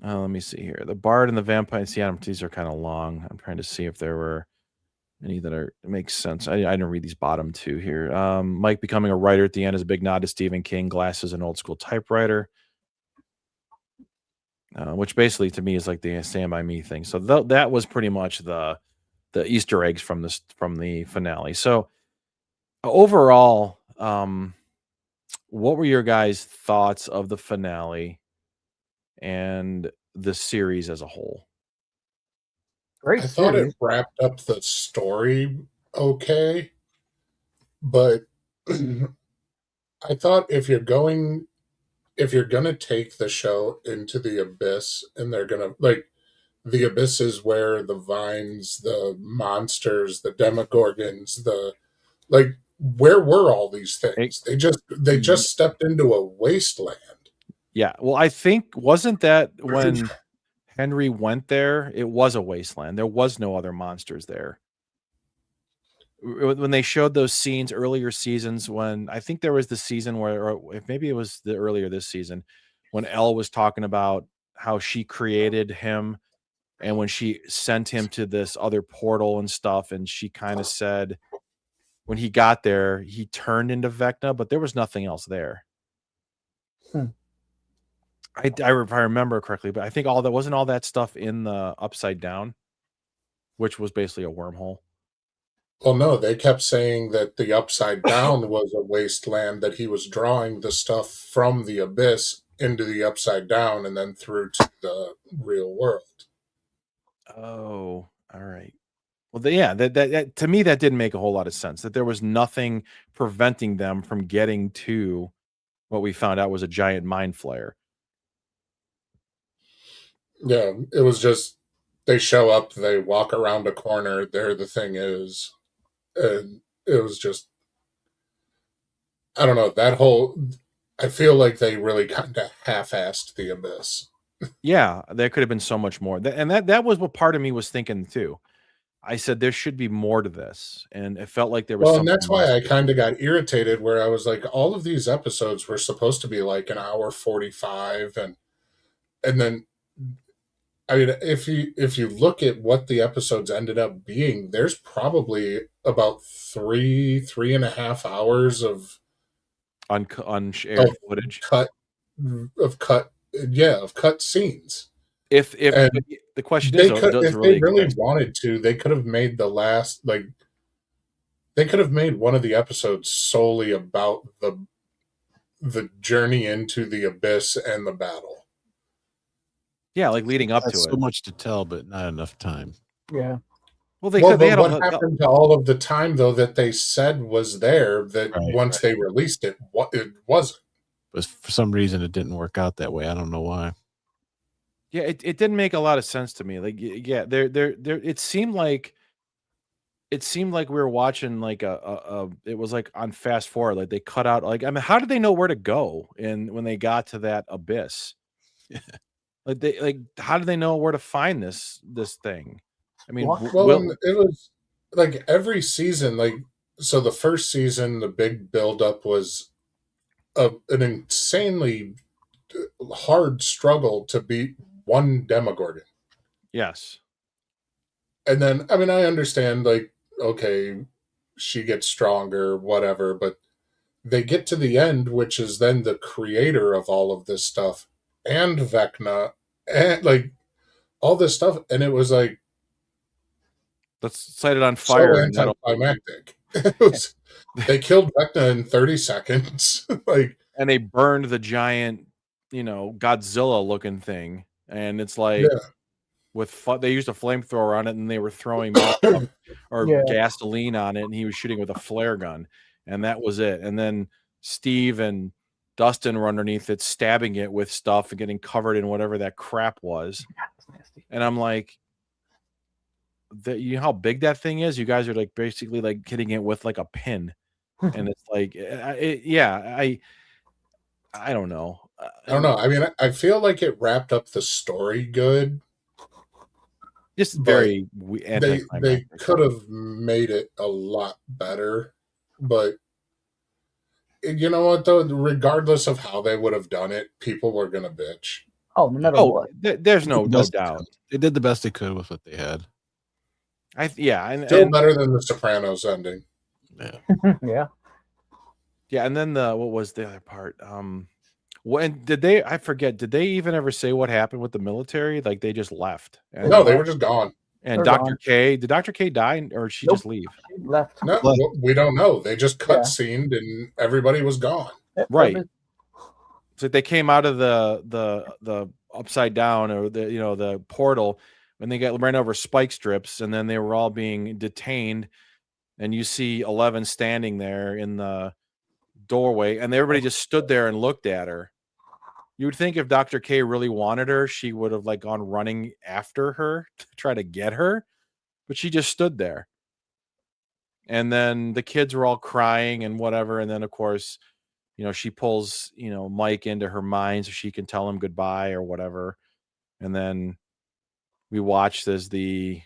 Let me see here. The Bard and the Vampire. See, these are kind of long. I'm trying to see if there were any that make sense. I didn't read these bottom two here. Mike becoming a writer at the end is a big nod to Stephen King. Glasses, an old school typewriter. Which basically to me is like the Stand By Me thing. So that was pretty much the Easter eggs from the finale. So overall, what were your guys' thoughts of the finale and the series as a whole? I thought it wrapped up the story okay, but I thought if you're gonna take the show into the abyss, and they're gonna the abyss is where the vines, the monsters, the demogorgons, where were all these things? They just stepped into a wasteland. Yeah, well, I think wasn't that when Henry went there, it was a wasteland. There was no other monsters there. When they showed those scenes earlier seasons, when I think there was the season where, or if maybe it was the earlier this season, when Elle was talking about how she created him and when she sent him to this other portal and stuff, and she kind of said when he got there, he turned into Vecna, but there was nothing else there. If I remember correctly, but I think all that stuff in the Upside Down, which was basically a wormhole. Well, no, they kept saying that the Upside Down was a wasteland, that he was drawing the stuff from the abyss into the Upside Down and then through to the real world. Oh, all right. Well, that to me, that didn't make a whole lot of sense, that there was nothing preventing them from getting to what we found out was a giant mind flayer. Yeah, it was just they show up, they walk around a corner, there the thing is, and it was just, I don't know, I feel like they really kind of half-assed the abyss. Yeah, there could have been so much more, and that was what part of me was thinking too. I said there should be more to this, and it felt like there was. Well, and that's why I kind of got irritated, where I was like, all of these episodes were supposed to be like an hour 45, and then, I mean, if you look at what the episodes ended up being, there's probably about 3.5 hours of unshared footage, of cut scenes. If the question is, if they really wanted to, they could have made they could have made one of the episodes solely about the journey into the abyss and the battle. Yeah, like leading up to it. So much to tell, but not enough time. Yeah. Well, what happened to all of the time though that they said was there? That once they released it, it wasn't. But for some reason, it didn't work out that way. I don't know why. Yeah, it didn't make a lot of sense to me. Like, yeah, there. It seemed like we were watching like it was like on fast forward. Like they cut out. Like, I mean, how did they know where to go? And when they got to that abyss, how did they know where to find this thing? I mean, well, it was like every season. Like, so the first season, the big buildup was an insanely hard struggle to beat one Demogorgon. Yes. And then, I mean, I understand, like, okay, she gets stronger, whatever, but they get to the end, which is then the creator of all of this stuff, and Vecna, and like all this stuff, and it was like, let's set it on fire. So anticlimactic. They killed Vecna in 30 seconds, and they burned the giant, Godzilla looking thing, and it's like, with they used a flamethrower on it, and they were throwing mouth or Yeah. gasoline on it, and he was shooting with a flare gun, and that was it. And then Steve and Dustin were underneath it, stabbing it with stuff and getting covered in whatever that crap was. And I'm like, you know how big that thing is? You guys are like basically like hitting it with like a pin, and it's like, I don't know. I don't know. I mean, I feel like it wrapped up the story good. Just very. They could have made it a lot better, but you know what? Though, regardless of how they would have done it, people were gonna bitch. Oh, no matter what. There's no doubt. They did the best they could with what they had. Still better than the Sopranos ending. Yeah. Yeah, and then what was the other part? When did they? I forget. Did they even ever say what happened with the military? Like they just left. No, they were just gone. And Dr. K, did Dr. K die or she just leave? She left. No, we don't know. They just cutscened and everybody was gone. Right. So they came out of the upside down or the portal and they ran over spike strips, and then they were all being detained, and you see 11 standing there in the doorway, and everybody just stood there and looked at her. You would think if Dr. K really wanted her, she would have like gone running after her to try to get her, but she just stood there. And then the kids were all crying and whatever, and then of course, she pulls Mike into her mind so she can tell him goodbye or whatever, and then we watched as the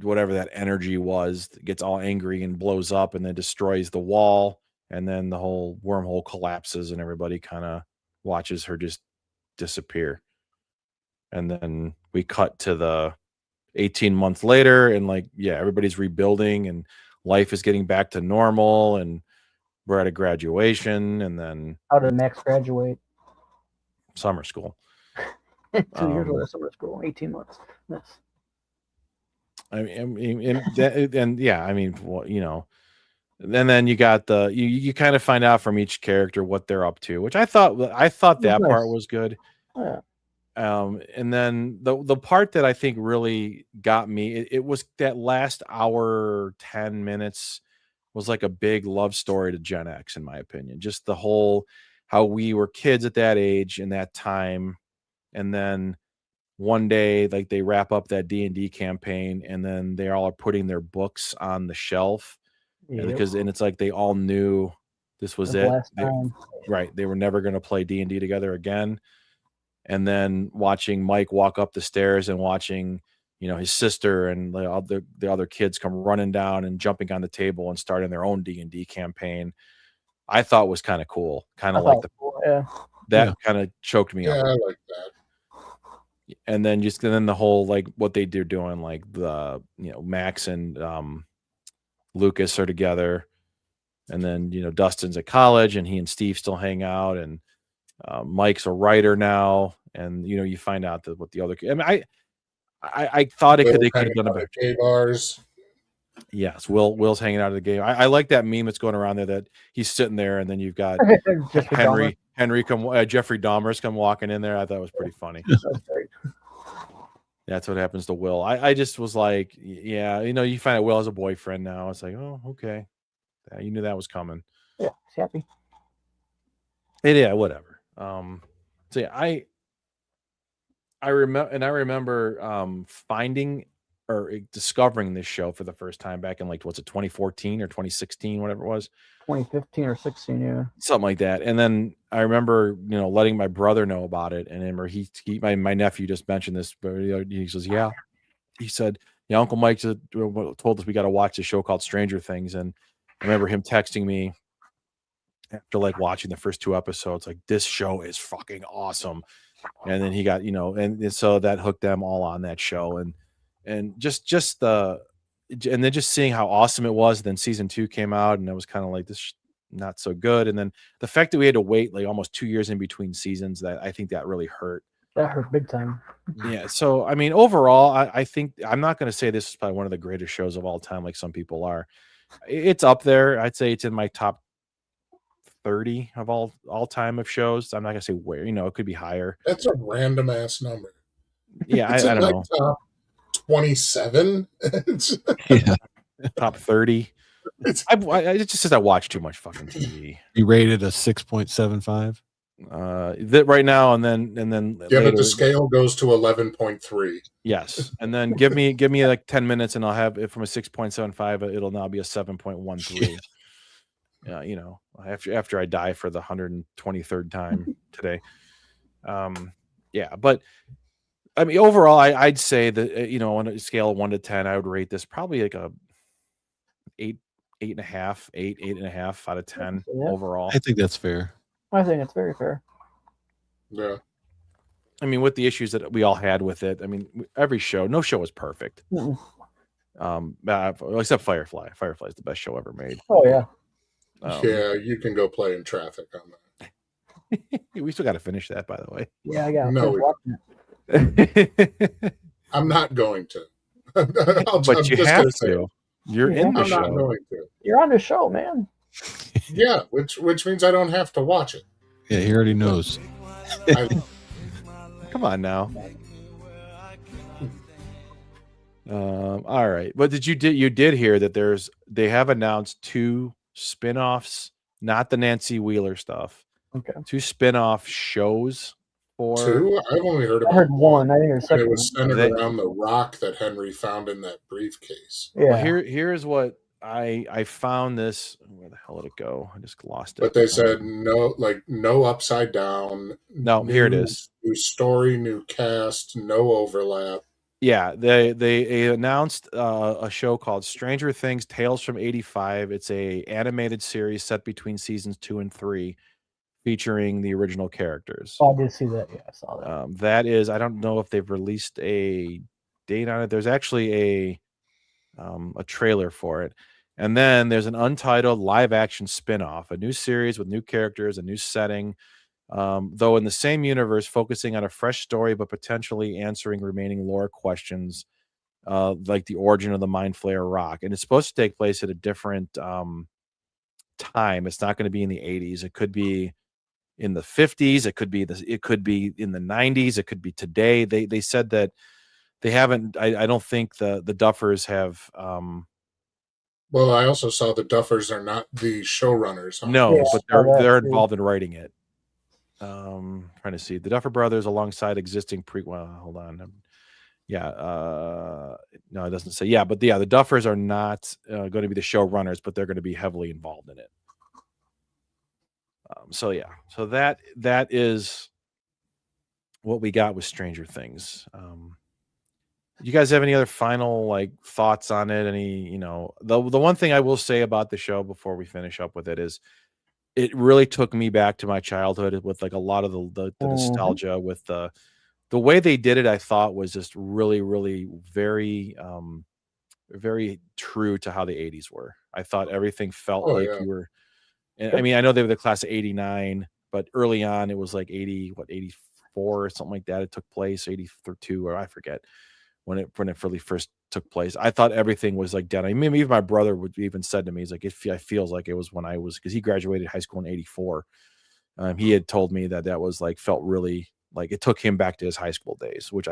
whatever that energy was gets all angry and blows up and then destroys the wall, and then the whole wormhole collapses and everybody kind of watches her just disappear. And then we cut to the 18 months later, and everybody's rebuilding and life is getting back to normal, and we're at a graduation. And then how did Max graduate? Summer school. 2 years later, summer school, 18 months. Yes. And then you got you kind of find out from each character what they're up to, which I thought that part was good. Yeah. And then the part that I think really got me, it was that last hour, 10 minutes was like a big love story to Gen X, in my opinion. Just the whole, how we were kids at that age in that time. And then one day, like they wrap up that D&D campaign, and then they all are putting their books on the shelf. Yep. And it's like they all knew this was it. Right. They were never going to play D&D together again. And then watching Mike walk up the stairs and watching, his sister and the other kids come running down and jumping on the table and starting their own D&D campaign, I thought was kind of cool. Kind of like that kind of choked me up. Yeah, I like that. And then the whole like what they do doing, like the Max and Lucas are together, and then Dustin's at college and he and Steve still hang out, and Mike's a writer now, and you find out that what the other. I mean, I thought they could have done a better. Gay bars. Yes, Will's hanging out of the game. I like that meme that's going around there that he's sitting there, and then you've got Jeffrey Dahmer's come walking in there. I thought it was pretty funny. That's what happens to Will. I just was like, yeah, you find out Will has a boyfriend now. It's like, oh, okay. Yeah, you knew that was coming. Yeah, he's happy. Yeah, whatever. So yeah, I remember finding or discovering this show for the first time back in 2014 or 2016, whatever it was. 2015 or 16, yeah. Something like that. And then I remember, letting my brother know about it. And remember my nephew just mentioned this, but he says, yeah. He said, yeah, Uncle Mike told us we got to watch a show called Stranger Things. And I remember him texting me after watching the first 2 episodes, like, this show is fucking awesome. And then he got, and so that hooked them all on that show. And just seeing how awesome it was. Then season 2 came out, and it was kind of like, this not so good. And then the fact that we had to wait almost 2 years in between seasons, that I think that really hurt. That hurt big time. Yeah. So I mean, overall, I think I'm not going to say this is probably one of the greatest shows of all time, like some people are. It's up there. I'd say it's in my top 30 of all time of shows. I'm not going to say where. It could be higher. That's a random ass number. Yeah, It's I in don't like know. top 27. Yeah. Top 30. It just says I watch too much fucking TV. You rated a 6.75. That right now and then Yeah, later, but the scale goes to 11.3. yes, and then give me like 10 minutes and I'll have it from a 6.75. It'll now be a 7.13. Yeah, you know, after I die for the 123rd time today. Yeah, but I mean, overall, I'd say that you know, on a scale of 1 to 10, I would rate this probably like a 8.5 out of 10 Yeah. overall. I think that's fair. I think it's very fair. Yeah. I mean, with the issues that we all had with it, I mean, every show, no show was perfect. Except Firefly. Firefly is the best show ever made. Oh yeah. Yeah, you can go play in traffic on that. We still got to finish that, by the way. Yeah, I got No, watching it. I'm not going to. But you have to. You're in the I'm not show. going to. You're on the show, man. Yeah, which means I don't have to watch it. Yeah, he already knows. Come on now. All right. But you did hear that they have announced 2 spin-offs, not the Nancy Wheeler stuff. Okay. 2 spin-off shows for 2? I've only heard about I heard one. I think there's second. It was centered around the rock that Henry found in that briefcase. Yeah. Well, here's what I found this. Where the hell did it go? I just lost it. But they said no upside down. No, here it is. New story, new cast, no overlap. Yeah, they announced a show called Stranger Things: Tales from '85. It's a animated series set between seasons 2 and 3, featuring the original characters. Oh, I did see that. Yeah, I saw that. That is, I don't know if they've released a date on it. There's actually a trailer for it, and then there's an untitled live-action spin-off, a new series with new characters, a new setting. Though in the same universe, focusing on a fresh story, but potentially answering remaining lore questions, like the origin of the Mind Flayer rock. And it's supposed to take place at a different time. It's not going to be in the 80s. It could be in the 50s. It could be in the 90s. It could be today. They said that they haven't. I don't think the Duffers have. Well, I also saw the Duffers are not the showrunners. No, Yeah, but they're involved in writing it. Trying to see the Duffer Brothers alongside existing hold on. No, it doesn't say. Yeah, but the Duffers are not going to be the showrunners, but they're going to be heavily involved in it. So that is what we got with Stranger Things. You guys have any other final thoughts on it? Any, the one thing I will say about the show before we finish up with it is it really took me back to my childhood with a lot of the nostalgia with the way they did it. I thought was just really, really very, very true to how the 80s were. I thought everything felt you were, and I mean, I know they were the class of 89, but early on it was like 84 or something like that. It took place 82, or I forget when it really first took place. I thought everything was done. I mean, even my brother would even said to me, he's like, it feels like it was when I was, because he graduated high school in 84. He had told me that was felt really like it took him back to his high school days, which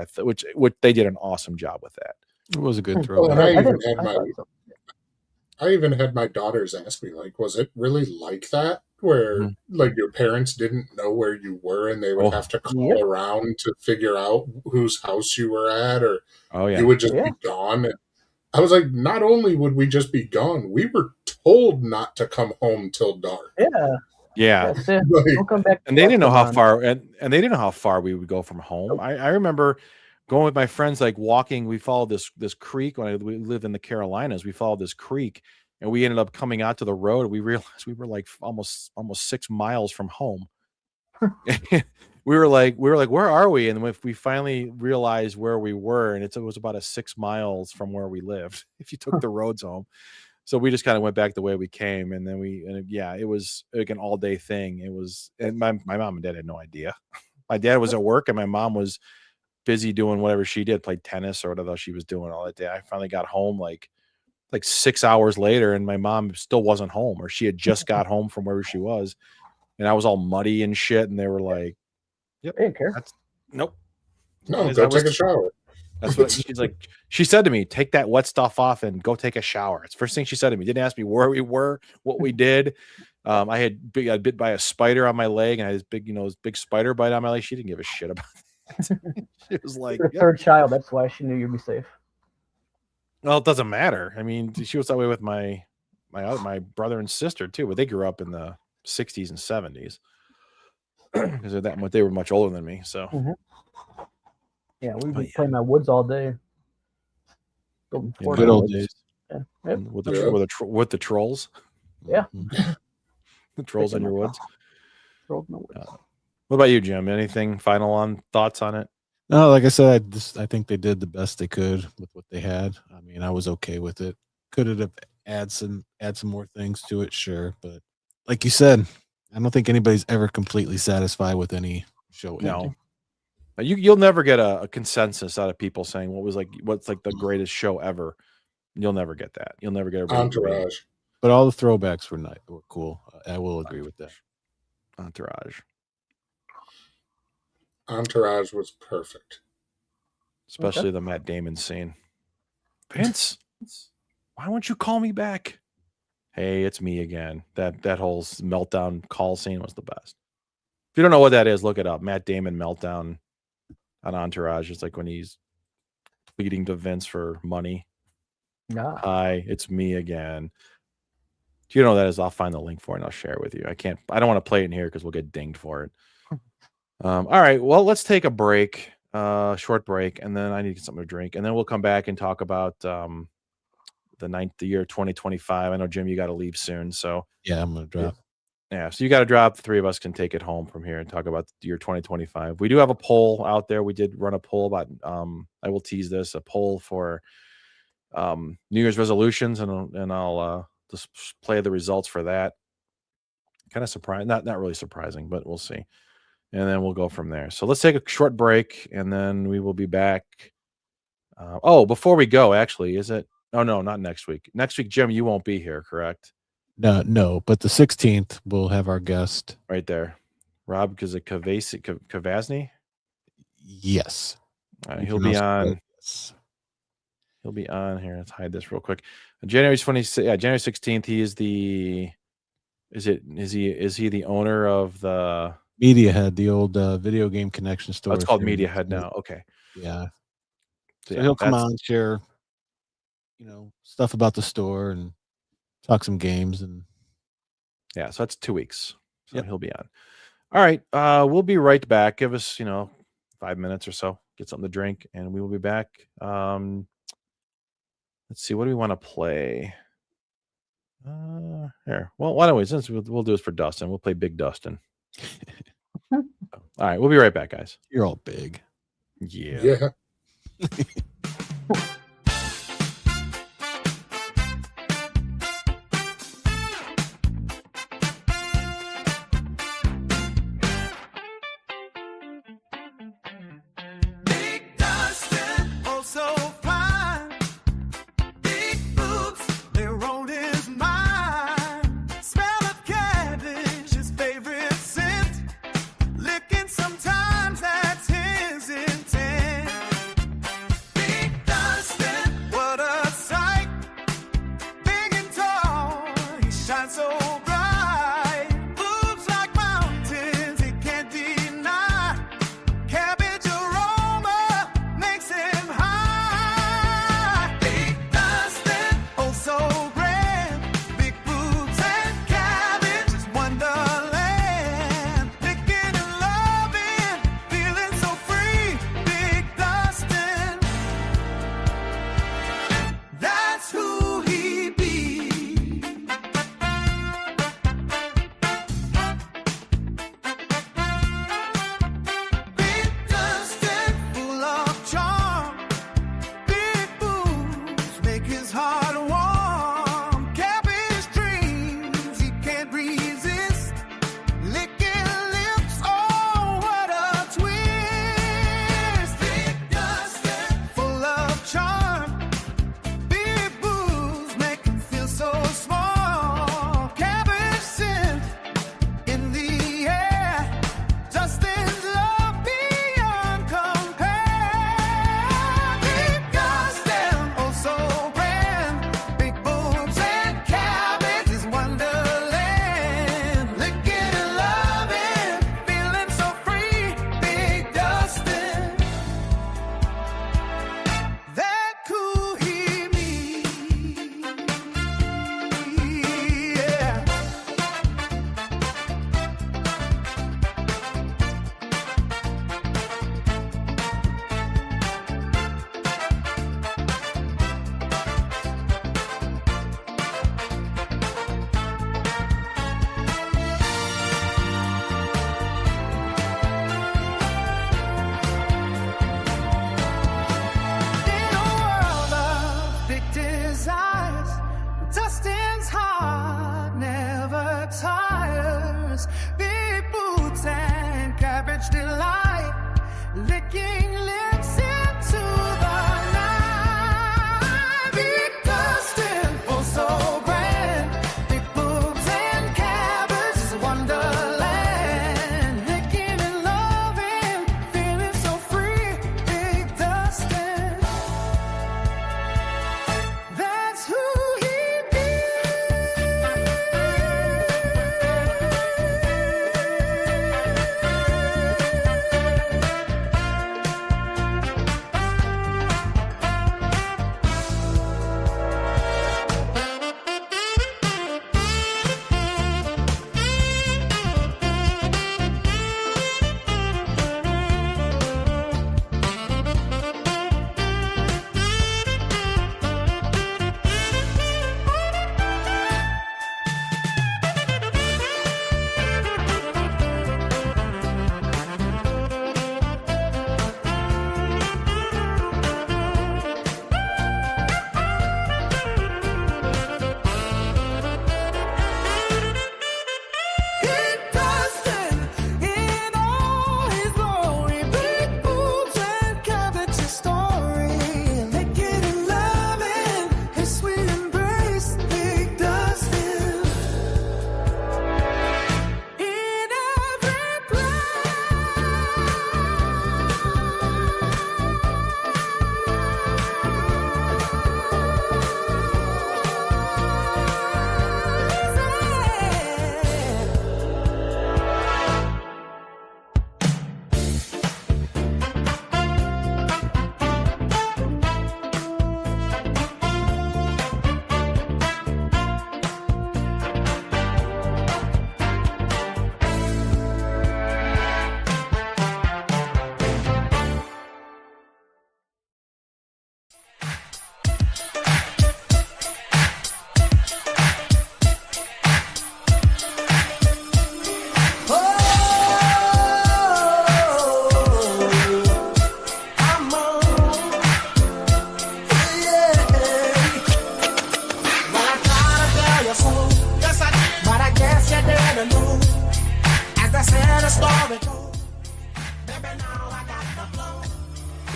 they did an awesome job with that. It was a good throw. Well, I even had my daughters ask me, was it really like that? Where your parents didn't know where you were and they would have to call around to figure out whose house you were at, or you would just be gone. And I was like, not only would we just be gone, we were told not to come home till dark. Yeah. Don't come back. And they didn't know how far, and they didn't know how far we would go from home. I remember going with my friends, walking. We followed this creek when we lived in the Carolinas. We followed this creek, and we ended up coming out to the road. And we realized we were almost 6 miles from home. we were like, where are we? And we finally realized where we were, and it was about 6 miles from where we lived if you took the roads home. So we just kind of went back the way we came, and then it was like an all day thing. It was, and my mom and dad had no idea. My dad was at work, and my mom was busy doing whatever she did, played tennis or whatever she was doing all that day. I finally got home like 6 hours later, and my mom still wasn't home, or she had just got home from wherever she was, and I was all muddy and shit. And they were like, "Yep, I didn't care." Nope." No, go take a shower. That's what she's like. She said to me, take that wet stuff off and go take a shower. It's the first thing she said to me. Didn't ask me where we were, what we did. I got bit by a spider on my leg, and I had this big spider bite on my leg. She didn't give a shit about it. She was like, Your third child. That's why she knew you'd be safe. well, it doesn't matter. I mean, she was that way with my brother and sister too, but they grew up in the 60s and 70s because they were much older than me. So yeah, we'd be playing in the woods all day. Good old days. Yeah. Yep. With the trolls. Yeah. The trolls in your woods. Trolls in the woods. What about you, Jim? Anything final thoughts on it? No, like I said, I think they did the best they could with what they had. I mean, I was okay with it. Could it have add some more things to it? Sure, but like you said, I don't think anybody's ever completely satisfied with any show. No, you'll never get a consensus out of people saying what's like the greatest show ever. You'll never get that. You'll never get a Entourage. But all the throwbacks were nice. Were cool. I will agree with that. Entourage was perfect. Especially the Matt Damon scene. Vince, why won't you call me back? Hey, it's me again. That whole meltdown call scene was the best. If you don't know what that is, look it up. Matt Damon meltdown on Entourage. It's like when he's pleading to Vince for money. Nah. Hi, it's me again. If you don't know what that is, I'll find the link for it and I'll share it with you. I don't want to play it in here because we'll get dinged for it. All right. Well, let's take a break, short break, and then I need to get something to drink, and then we'll come back and talk about the year 2025. I know, Jim, you got to leave soon, so yeah, I'm gonna drop. Yeah, so you got to drop. The three of us can take it home from here and talk about the year 2025. We do have a poll out there. We did run a poll about. I will tease this, a poll for New Year's resolutions, and I'll just play the results for that. Kind of surprising, not really surprising, but we'll see. And then we'll go from there. So let's take a short break, and then we will be back. Before we go, actually, is it? Oh, no, not next week. Next week, Jim, you won't be here, correct? No, but the 16th, we'll have our guest. Right there. Rob Kavazny? Yes. He'll be on. He'll be on here. Let's hide this real quick. January 16th, he is the... Is he the owner of the... Media Head, the old video game connection store. It's called Media Head now. Okay. Yeah. So he'll come on, share, stuff about the store and talk some games. And yeah, so that's 2 weeks. So he'll be on. All right. We'll be right back. Give us, 5 minutes or so. Get something to drink, and we will be back. Let's see. What do we want to play? Here. Well, why don't we? Since we'll do this for Dustin, we'll play Big Dustin. All right, we'll be right back, guys. You're all big. Yeah. Sometimes that's his intent.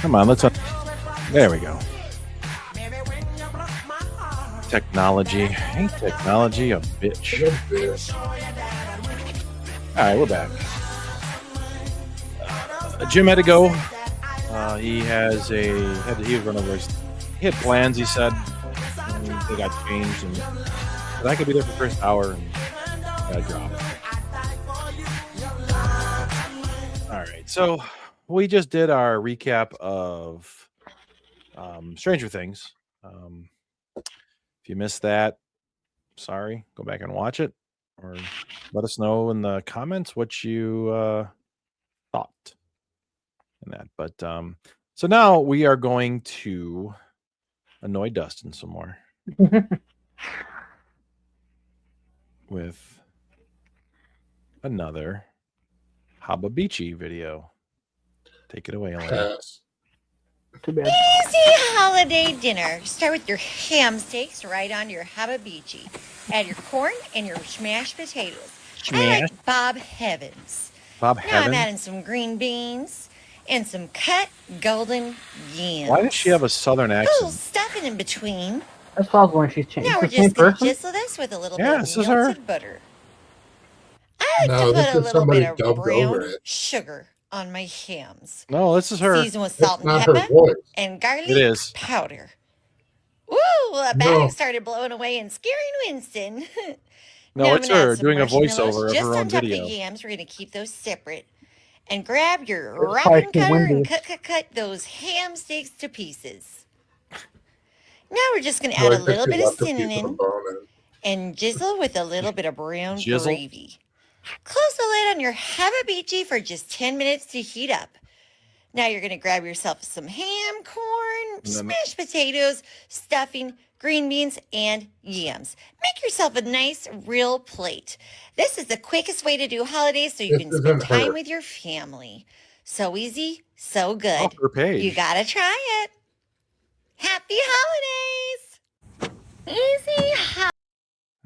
Come on, let's. There we go. Technology. Ain't technology a bitch? All right, we're back. Jim had to go. He was running over. He had plans. He said they got changed, and but I could be there for the first hour and got dropped. All right, so we just did our recap of Stranger Things. If you missed that, sorry, go back and watch it, or let us know in the comments what you thought in that. But so now we are going to annoy Dustin some more with another Hababichi video. Take it away, Elaine. Too bad. Easy holiday dinner. Start with your ham steaks right on your Hababichi. Add your corn and your mashed potatoes. I like Bob Heavens. Bob Now Heavens? I'm adding some green beans and some cut golden yams. Why does she have a southern A little accent? stuffing in between. That's probably when she's changed. Now we're It's the same just going to person? drizzle this with a little Yeah, bit this of is her. melted butter. I like No, to this put a is little somebody bit of dubbed over brown it. sugar on my hams. No, this is her. Season with That's salt and not her pepper voice. and garlic It is. powder. Woo! A bag No. started blowing away and scaring Winston. No, Now it's I'm gonna her add some doing a marshmallows voiceover of just her on own top video. of the yams. We're gonna keep those separate. And grab your It's probably wrapping too cutter and windy. cut those ham steaks to pieces. Now we're just gonna I add a like that little she bit of left a piece of the cinnamon bone in. and drizzle with a little bit of brown Jizzle? gravy. Close the lid on your Hababichi for just 10 minutes to heat up. Now you're going to grab yourself some ham, corn, then- mashed potatoes, stuffing, green beans, and yams. Make yourself a nice, real plate. This is the quickest way to do holidays so you This can spend isn't her. time with your family. So easy, so good. Off her page. You got to try it. Happy holidays. Easy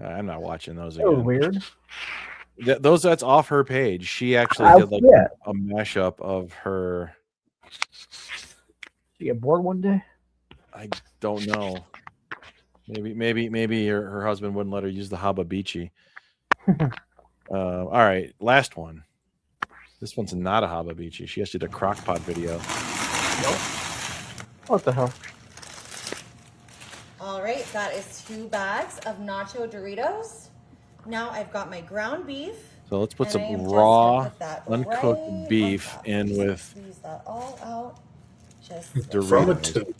I'm not watching those That was again. weird. That's off her page. She actually Oh, did like yeah. a mashup of her. She get bored one day. I don't know. Maybe her husband wouldn't let her use the Hababichi. All right, last one. This one's not a Hababichi. She actually did a crockpot video. What the hell? All right, that is 2 bags of nacho Doritos. Now I've got my ground beef. So let's put and some I am just raw, gonna put that uncooked right on beef top. in Just with squeeze that all out. Just From a Doritos. tube.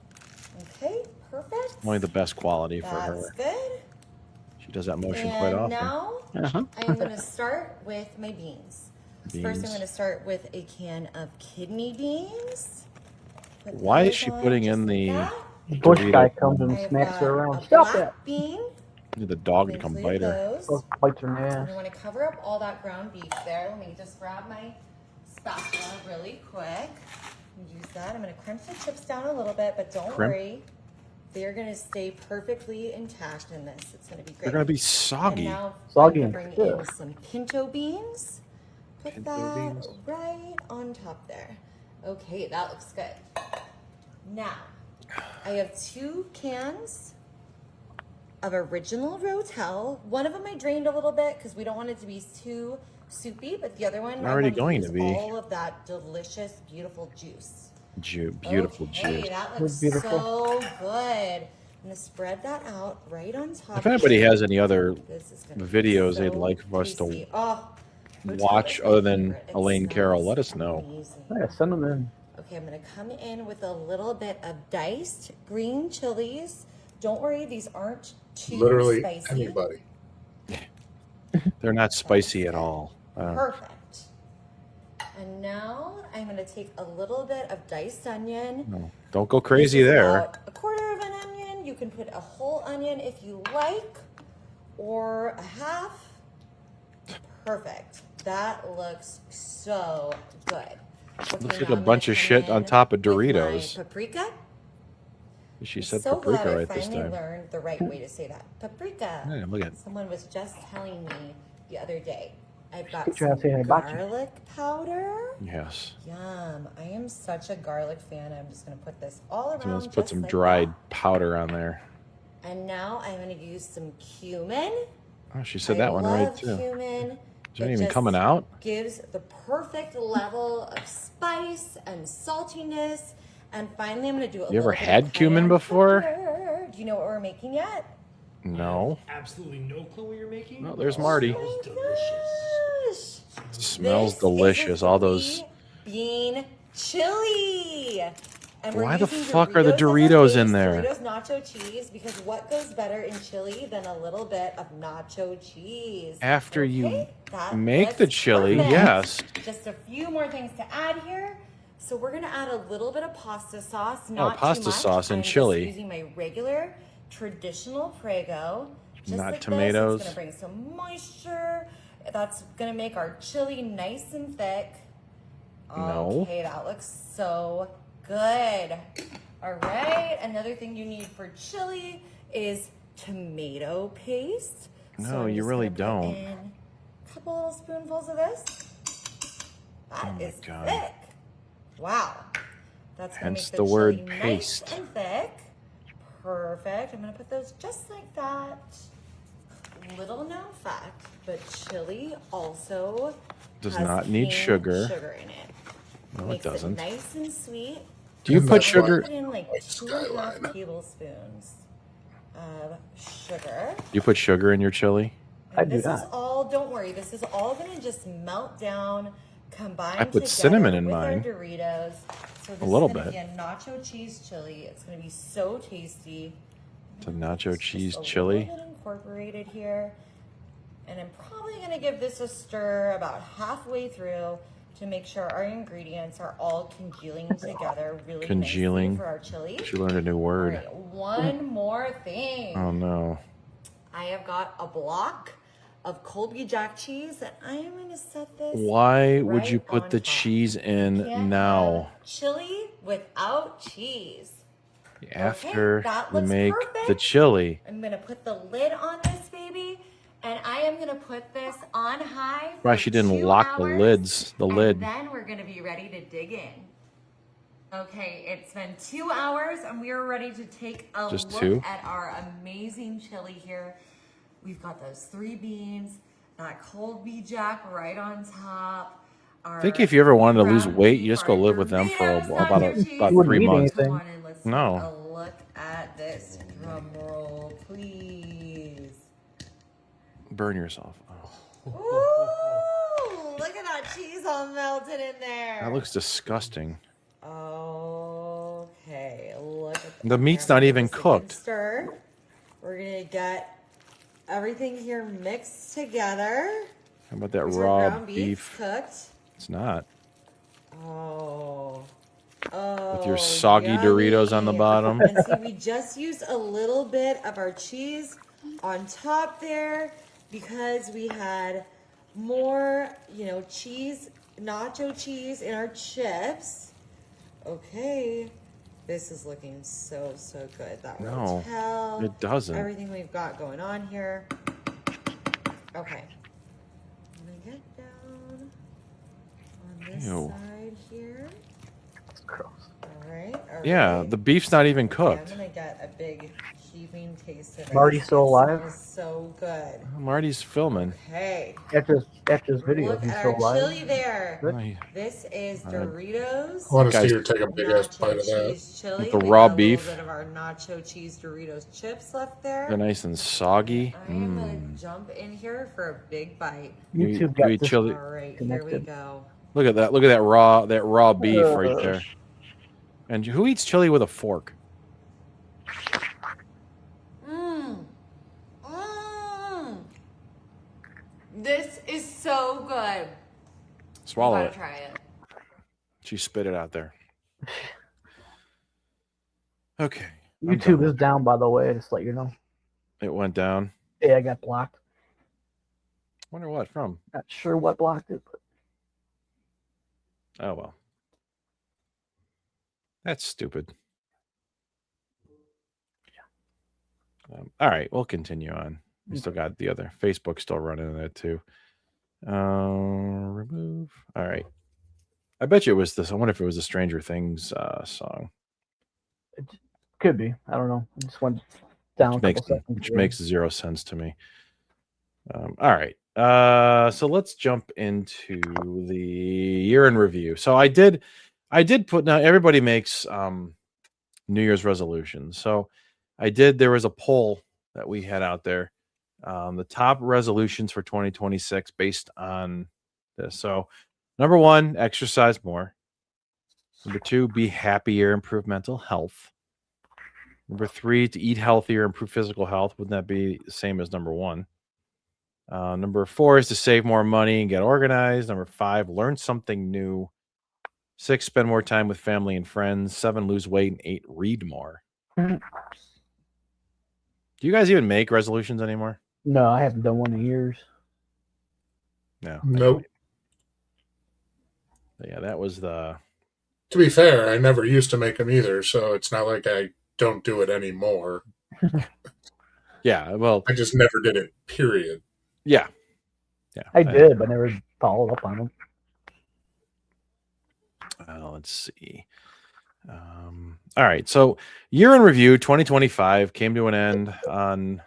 okay, perfect. Only the best quality for That's her. good. She does that motion quite And often. now Uh-huh. I'm going to start with my beans. First, I'm Beans. going to start with a can of kidney beans. Put Why is those she on putting just in like the that. Bush guy Dorito? comes and I've smacks got her around. a Stop black that. bean. Need the dog to Then come leave bite her. those. Those bites her in the And ass. I want to cover up all that ground beef there. Let me just grab my spatula really quick. Use that. I'm going to crimp the chips down a little bit, but don't Crimp? worry. They're going to stay perfectly intact in this. It's going to be great. They're gonna be And soggy. now Soggy I'm and going to bring in stiff. some pinto beans. Put Pinto that beans. right on top there. Okay, that looks good. Now, I have 2 cans of original Rotel. One of them I drained a little bit because we don't want it to be too soupy, but the other one It's already I want going use to be. all of that delicious, beautiful juice. Beautiful Okay, juice. that looks Beautiful. so good. I'm gonna spread that out right on top. If anybody here. has any other This is gonna be videos they'd so like for us to tasty. Oh, Rotel watch is my other than favorite. It Elaine Carroll, smells let us know. amazing. Yeah, send them in. Okay, I'm gonna come in with a little bit of diced green chilies. Don't worry, these aren't too Literally spicy. anybody. They're not spicy at all. Perfect. And now I'm gonna take a little bit of diced onion. No, don't go crazy This is there. about a quarter of an onion. You can put a whole onion if you like, or a half. Perfect. That looks so good. Okay, Looks like now a I'm bunch gonna of come shit on in top of with my Doritos. paprika. She I'm said so glad paprika I right this finally time. learned the right way to say that. Paprika. Yeah, look at Someone was just telling me the other day. I've got Get your ass some in hibachi. garlic powder. Yes. Yum. I am such a garlic fan. I'm just going to put this all around. So let's put just some like dried that. powder on there. And now I'm going to use some cumin. Oh, she said that one right love too. Cumin. Is that It even just coming out? Gives the perfect level of spice and saltiness. And finally, I'm going to do a You ever little bit of had cumin cayenne before? pepper. Do you know what we're making yet? No. Absolutely no clue what you're making. No, there's Marty. Oh my gosh. Smells This delicious. is a All those. bean chili. And we're Why the using fuck are the as our Doritos base, in there? Doritos nacho cheese, because what goes better in chili than a little bit of nacho cheese? After you that make the looks chili, perfect. yes. Just a few more things to add here. So we're gonna add a little bit of pasta sauce, not pasta too much. sauce and I'm just chili. using my regular traditional Prego. Just Not like tomatoes. This. It's gonna bring some moisture. That's gonna make our chili nice and thick. No. Okay, that looks so good. All right, another thing you need for chili is tomato paste. No, I'm you just really gonna put don't. in a couple little spoonfuls of this. That is God. thick. Wow. That's gonna Hence make the word chili paste. nice and thick. Perfect. I'm gonna put those just like that. Little known fact, but chili also Does has not need cane sugar. sugar in it. No, it Makes doesn't. nice and sweet. Do you And put that's why- sugar? Put in like 2.5 tablespoons of sugar. You put sugar in your chili? And this is all, don't worry, this is all gonna just melt down, combine I put together cinnamon in with mine. our Doritos. So this little is gonna bit. be a nacho cheese chili. It's gonna be so tasty. It's a nacho cheese Just a chili. little bit incorporated here. And I'm probably gonna give this a stir about halfway through to make sure our ingredients are all congealing together really Congealing. nicely for our chili. She learned a new word. All right, one more thing. Oh no. I have got a block of Colby Jack cheese, and I am going to set this. Why would right you put on the top. cheese in Can't now? have chili without cheese. After that you looks make the perfect. chili. I'm going to put the lid on this baby, and I am going to put this on high. Why for she didn't 2 lock the hours, lids, the and lid. then we're going to be ready to dig in. Okay, it's been 2 hours, and we are ready to take a Just look 2? at our amazing chili here. We've got those 3 beans, that Colby Jack right on top. I think if you ever wanted to lose weight, you just go live with them for about You 3 wouldn't eat months. anything. Let's No. take a look at this drum roll, please. Burn yourself. Oh, Ooh, look at that cheese all melted in there. that looks disgusting. Okay, look at The meat's not even Just a good cooked. Stir. We're gonna get everything here mixed together. How about that Is our raw ground beef? cooked? It's not. Oh. With your soggy Doritos on the bottom. And see, we just used a little bit of our cheese on top there because we had more, cheese, nacho cheese in our chips. Okay. This is looking so good. That No, Rotel, it doesn't. Everything we've got going on here. Okay. I'm gonna get down on this Ew. side here. Gross. All right. Yeah, the beef's not even Okay, cooked. I'm gonna get a big heaping taste of it. Marty's still alive? This is so good. Marty's filming. Okay. After this video, Look he's at still our alive. chili there. Good. This is Doritos. I want to Guys- see her take a big ass nacho bite of that. cheese chili. The We raw got a beef. little bit of our nacho cheese Doritos chips left there. They're nice and soggy. I'm gonna jump in here for a big bite. You YouTube eat got this chili. All right, here we connected. go. Look at that. Look at that raw beef right there. And who eats chili with a fork? This is so good. Swallow You it. gotta try it. She spit it out there. Okay. I'm YouTube done. is down, by the way. Just to let you know. It went down. Yeah, I got blocked. Wonder what from? Not sure what blocked it, but Oh well. That's stupid. All right, we'll continue on. We still got the other Facebook still running in there too. Remove. All right. I bet you it was this. I wonder if it was the Stranger Things song. It could be. I don't know. I just went down Which makes 0 sense to me. All right. So let's jump into the year in review. So I did put, now everybody makes New Year's resolutions. So there was a poll that we had out there. The top resolutions for 2026 based on this. So number 1, exercise more. Number 2, be happier, improve mental health. Number 3, to eat healthier, improve physical health. Wouldn't that be the same as number 1? Number 4 is to save more money and get organized. Number 5, learn something new. 6, spend more time with family and friends. 7, lose weight. And 8, read more. Do you guys even make resolutions anymore? No, I haven't done one in years. No. Nope. Yeah, that was the... To be fair, I never used to make them either, so it's not like I don't do it anymore. Yeah, well... I just never did it, period. Yeah. I did, but never followed up on them. Let's see. All right, so year in review 2025 came to an end on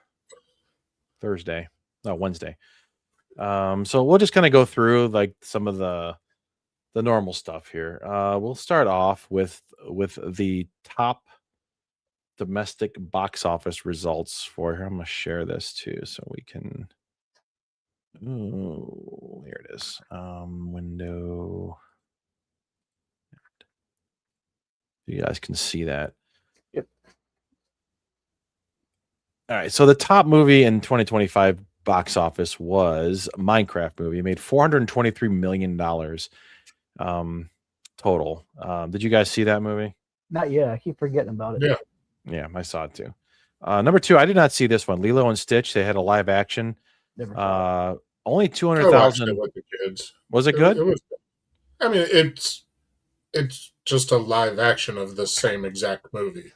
Wednesday. So we'll just kind of go through like some of the normal stuff here. We'll start off with the top domestic box office results for here. I'm gonna share this too so we can. Oh, here it is. Window. You guys can see that. Yep. All right. So the top movie in 2025 box office was a Minecraft movie. It made $423 million total. Did you guys see that movie? Not yet. I keep forgetting about it. Yeah. Yeah, I saw it too. Number 2, I did not see this one. Lilo and Stitch. They had a live action. Never saw it. Only I 200,000. watched it with the kids. Was it good? It was. I mean, it's just a live action of the same exact movie.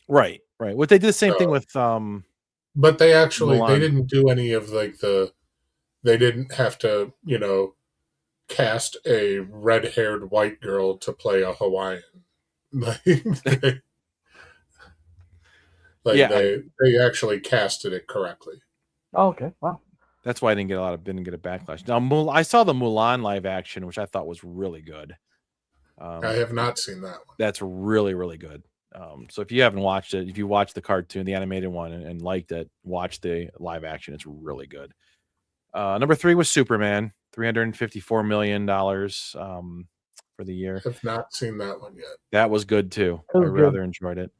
Right. What they did the same thing with But they actually Mulan. They didn't do any of like they didn't have to, cast a red-haired white girl to play a Hawaiian. They actually casted it correctly. Oh, okay. Wow. That's why I didn't get a backlash. Now I saw the Mulan live action, which I thought was really good. I have not seen that one. That's really, really good. So if you haven't watched it, if you watched the cartoon, the animated one, and liked it, watch the live action. It's really good. Number 3 was Superman, $354 million for the year. I have not seen that one yet. That was good too. That was I rather enjoyed it.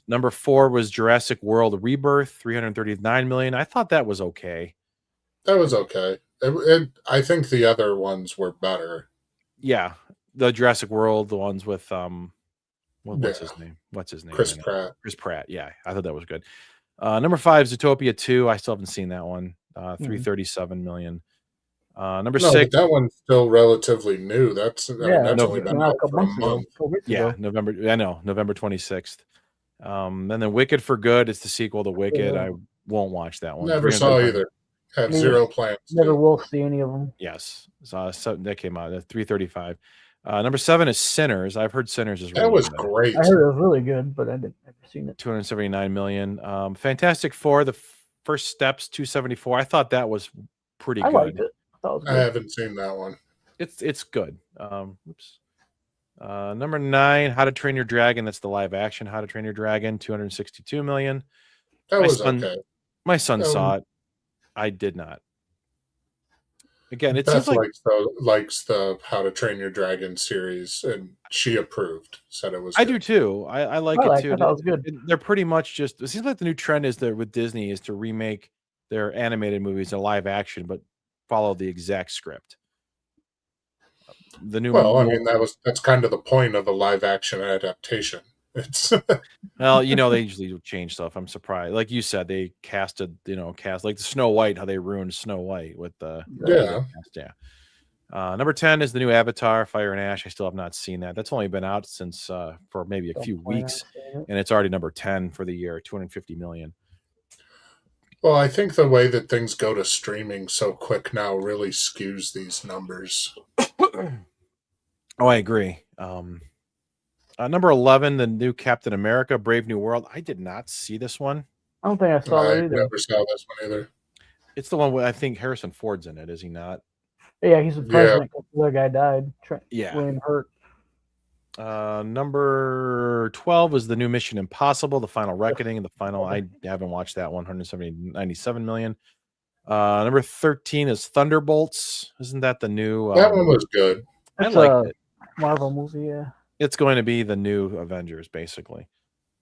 Number 4 was Jurassic World Rebirth, $339 million. I thought that was okay. That was okay. I think the other ones were better. Yeah, the Jurassic World, the ones with what's his name? Chris Pratt. Chris Pratt. Yeah, I thought that was good. Number 5, Zootopia 2. I still haven't seen that one. $337 million. Number 6. That one's still relatively new. That's only been out for a month. Yeah, November 26th. Then the Wicked for Good is the sequel to Wicked. I won't watch that one. Never saw either. Had zero plans. Never will see any of them. Yes, so that came out at 335. Number 7 is Sinners. I've heard Sinners is really that was good. great. I heard it was really good, but I didn't ever seen it. 279 million. Fantastic Four, the first steps, 274. I thought that was pretty good. I liked it. I haven't seen that one. It's good. Number 9, How to Train Your Dragon. That's the live action How to Train Your Dragon, 262 million. That was okay. My son saw it. I did not. Again, it Beth seems like likes the How to Train Your Dragon series, and she approved. Said it was. I good. do too. I like it too. I thought it was good. They're pretty much just. It seems like the new trend is there with Disney is to remake their animated movies in live action, but follow the exact script. The new. Well, I mean that's kind of the point of a live action adaptation. It's well, they usually do change stuff. I'm surprised. Like you said, they cast like the Snow White, how they ruined Snow White with the Number 10 is the new Avatar, Fire and Ash. I still have not seen that. That's only been out since for maybe a few weeks, and it's already number 10 for the year, 250 million. Well, I think the way that things go to streaming so quick now really skews these numbers. Oh, I agree. Number 11, the new Captain America: Brave New World. I did not see this one. I don't think I saw that I either. never saw this one either. It's the one where I think Harrison Ford's in it, is he not? Yeah, he's the president. The other guy died. Yeah. William Hurt. Number 12 is the new Mission Impossible: The Final Reckoning. The final, I haven't watched that one. 97 million. Number 13 is Thunderbolts. Isn't that the new? That one was good. I liked it. Marvel movie, yeah. It's going to be the new Avengers, basically.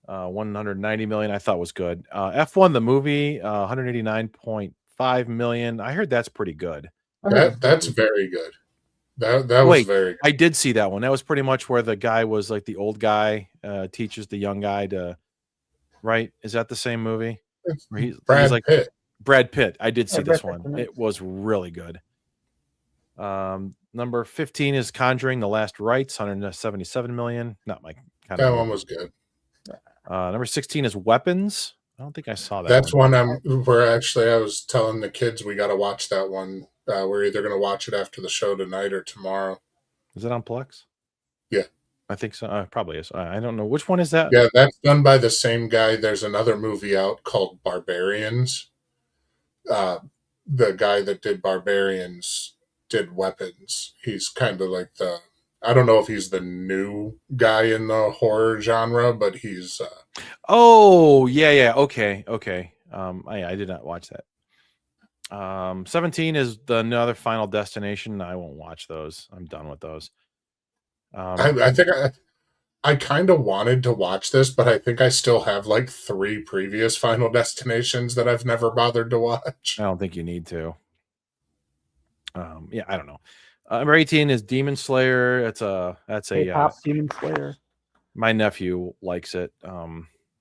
190 million, I thought was good. F1 the movie, 189.5 million. I heard that's pretty good. That's very good. That was very good. I did see that one. That was pretty much where the guy was like the old guy teaches the young guy to, right? Is that the same movie? He's like Pitt. Brad Pitt. I did see this one. It was really good. Number 15 is Conjuring: The Last Rites, 177 million. Not my kind of. That one was good. Number 16 is Weapons. I don't think I saw that. That's one where actually I was telling the kids we got to watch that one. We're either going to watch it after the show tonight or tomorrow. Is it on Plex? Yeah. I think so. Probably is. I don't know. Which one is that? Yeah, that's done by the same guy. There's another movie out called Barbarians. The guy that did Barbarians did Weapons. He's kind of like I don't know if he's the new guy in the horror genre, but he's Oh, yeah. Okay. I did not watch that. 17 is another Final Destination. I won't watch those. I'm done with those. I think I kind of wanted to watch this, but I think I still have like 3 previous Final Destinations that I've never bothered to watch. I don't think you need to. Yeah, I don't know. Number 18 is Demon Slayer. That's a K-pop Demon Slayer. My nephew likes it.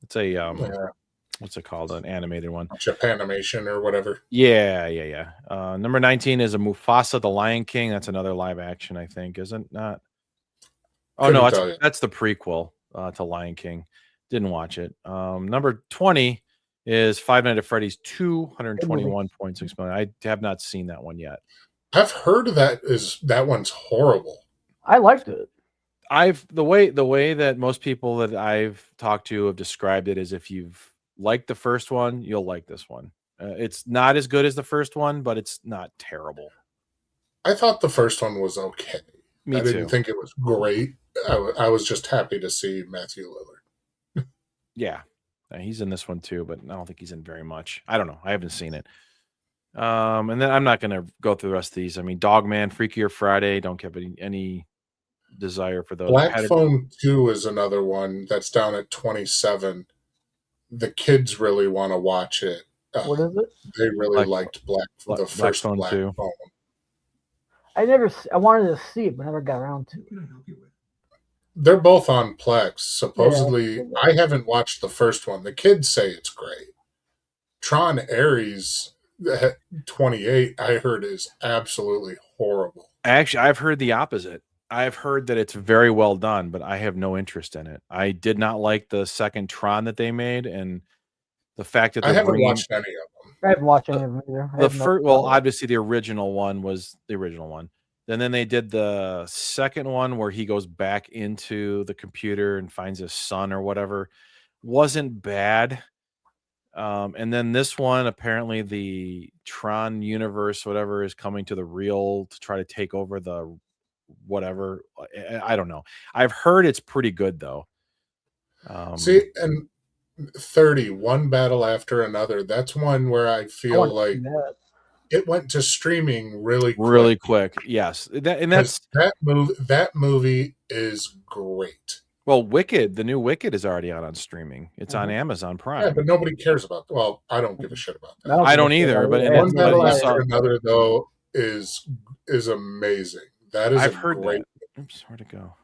It's a what's it called? An animated one. Japanimation or whatever. Yeah. Number 19 is a Mufasa: The Lion King. That's another live action, I think, isn't not? Oh no, that's the prequel to Lion King. Didn't watch it. Number 20 is Five Nights at Freddy's 221.6 million. I have not seen that one yet. I've heard that one's horrible. I liked it. The way that most people that I've talked to have described it is, if you've liked the first one, you'll like this one. It's not as good as the first one, but it's not terrible. I thought the first one was okay. Me I too. didn't think it was great. I was just happy to see Matthew Lillard. Yeah, he's in this one too, but I don't think he's in very much. I don't know. I haven't seen it. And then I'm not going to go through the rest of these. I mean, Dogman, Freakier Friday. Don't have any desire for those. Black Phone 2 is another one that's down at 27. The kids really want to watch it. What is it? They really liked the first Phone Black 2. Phone. I wanted to see it, but never got around to it. They're both on Plex. Supposedly, I haven't watched the first one. The kids say it's great. Tron Ares 28, I heard, is absolutely horrible. Actually, I've heard the opposite. I've heard that it's very well done, but I have no interest in it. I did not like the second Tron that they made, and the fact that I haven't watched any of them. I haven't watched any of them either. Obviously the original one was the original one. And then they did the second one where he goes back into the computer and finds his son or whatever. Wasn't bad. And then this one, apparently the Tron universe, whatever, is coming to the real to try to take over the whatever. I don't know. I've heard it's pretty good though. See, and 30, one battle after another. That's one where I feel like it went to streaming really quick. Yes, that movie is great. Well, Wicked, the new Wicked is already out on streaming. It's on Amazon Prime. Yeah, but nobody cares about. Well, I don't give a shit about that. I don't either. But one battle after another though is amazing. That is I've heard great. That. Oops, where'd it go?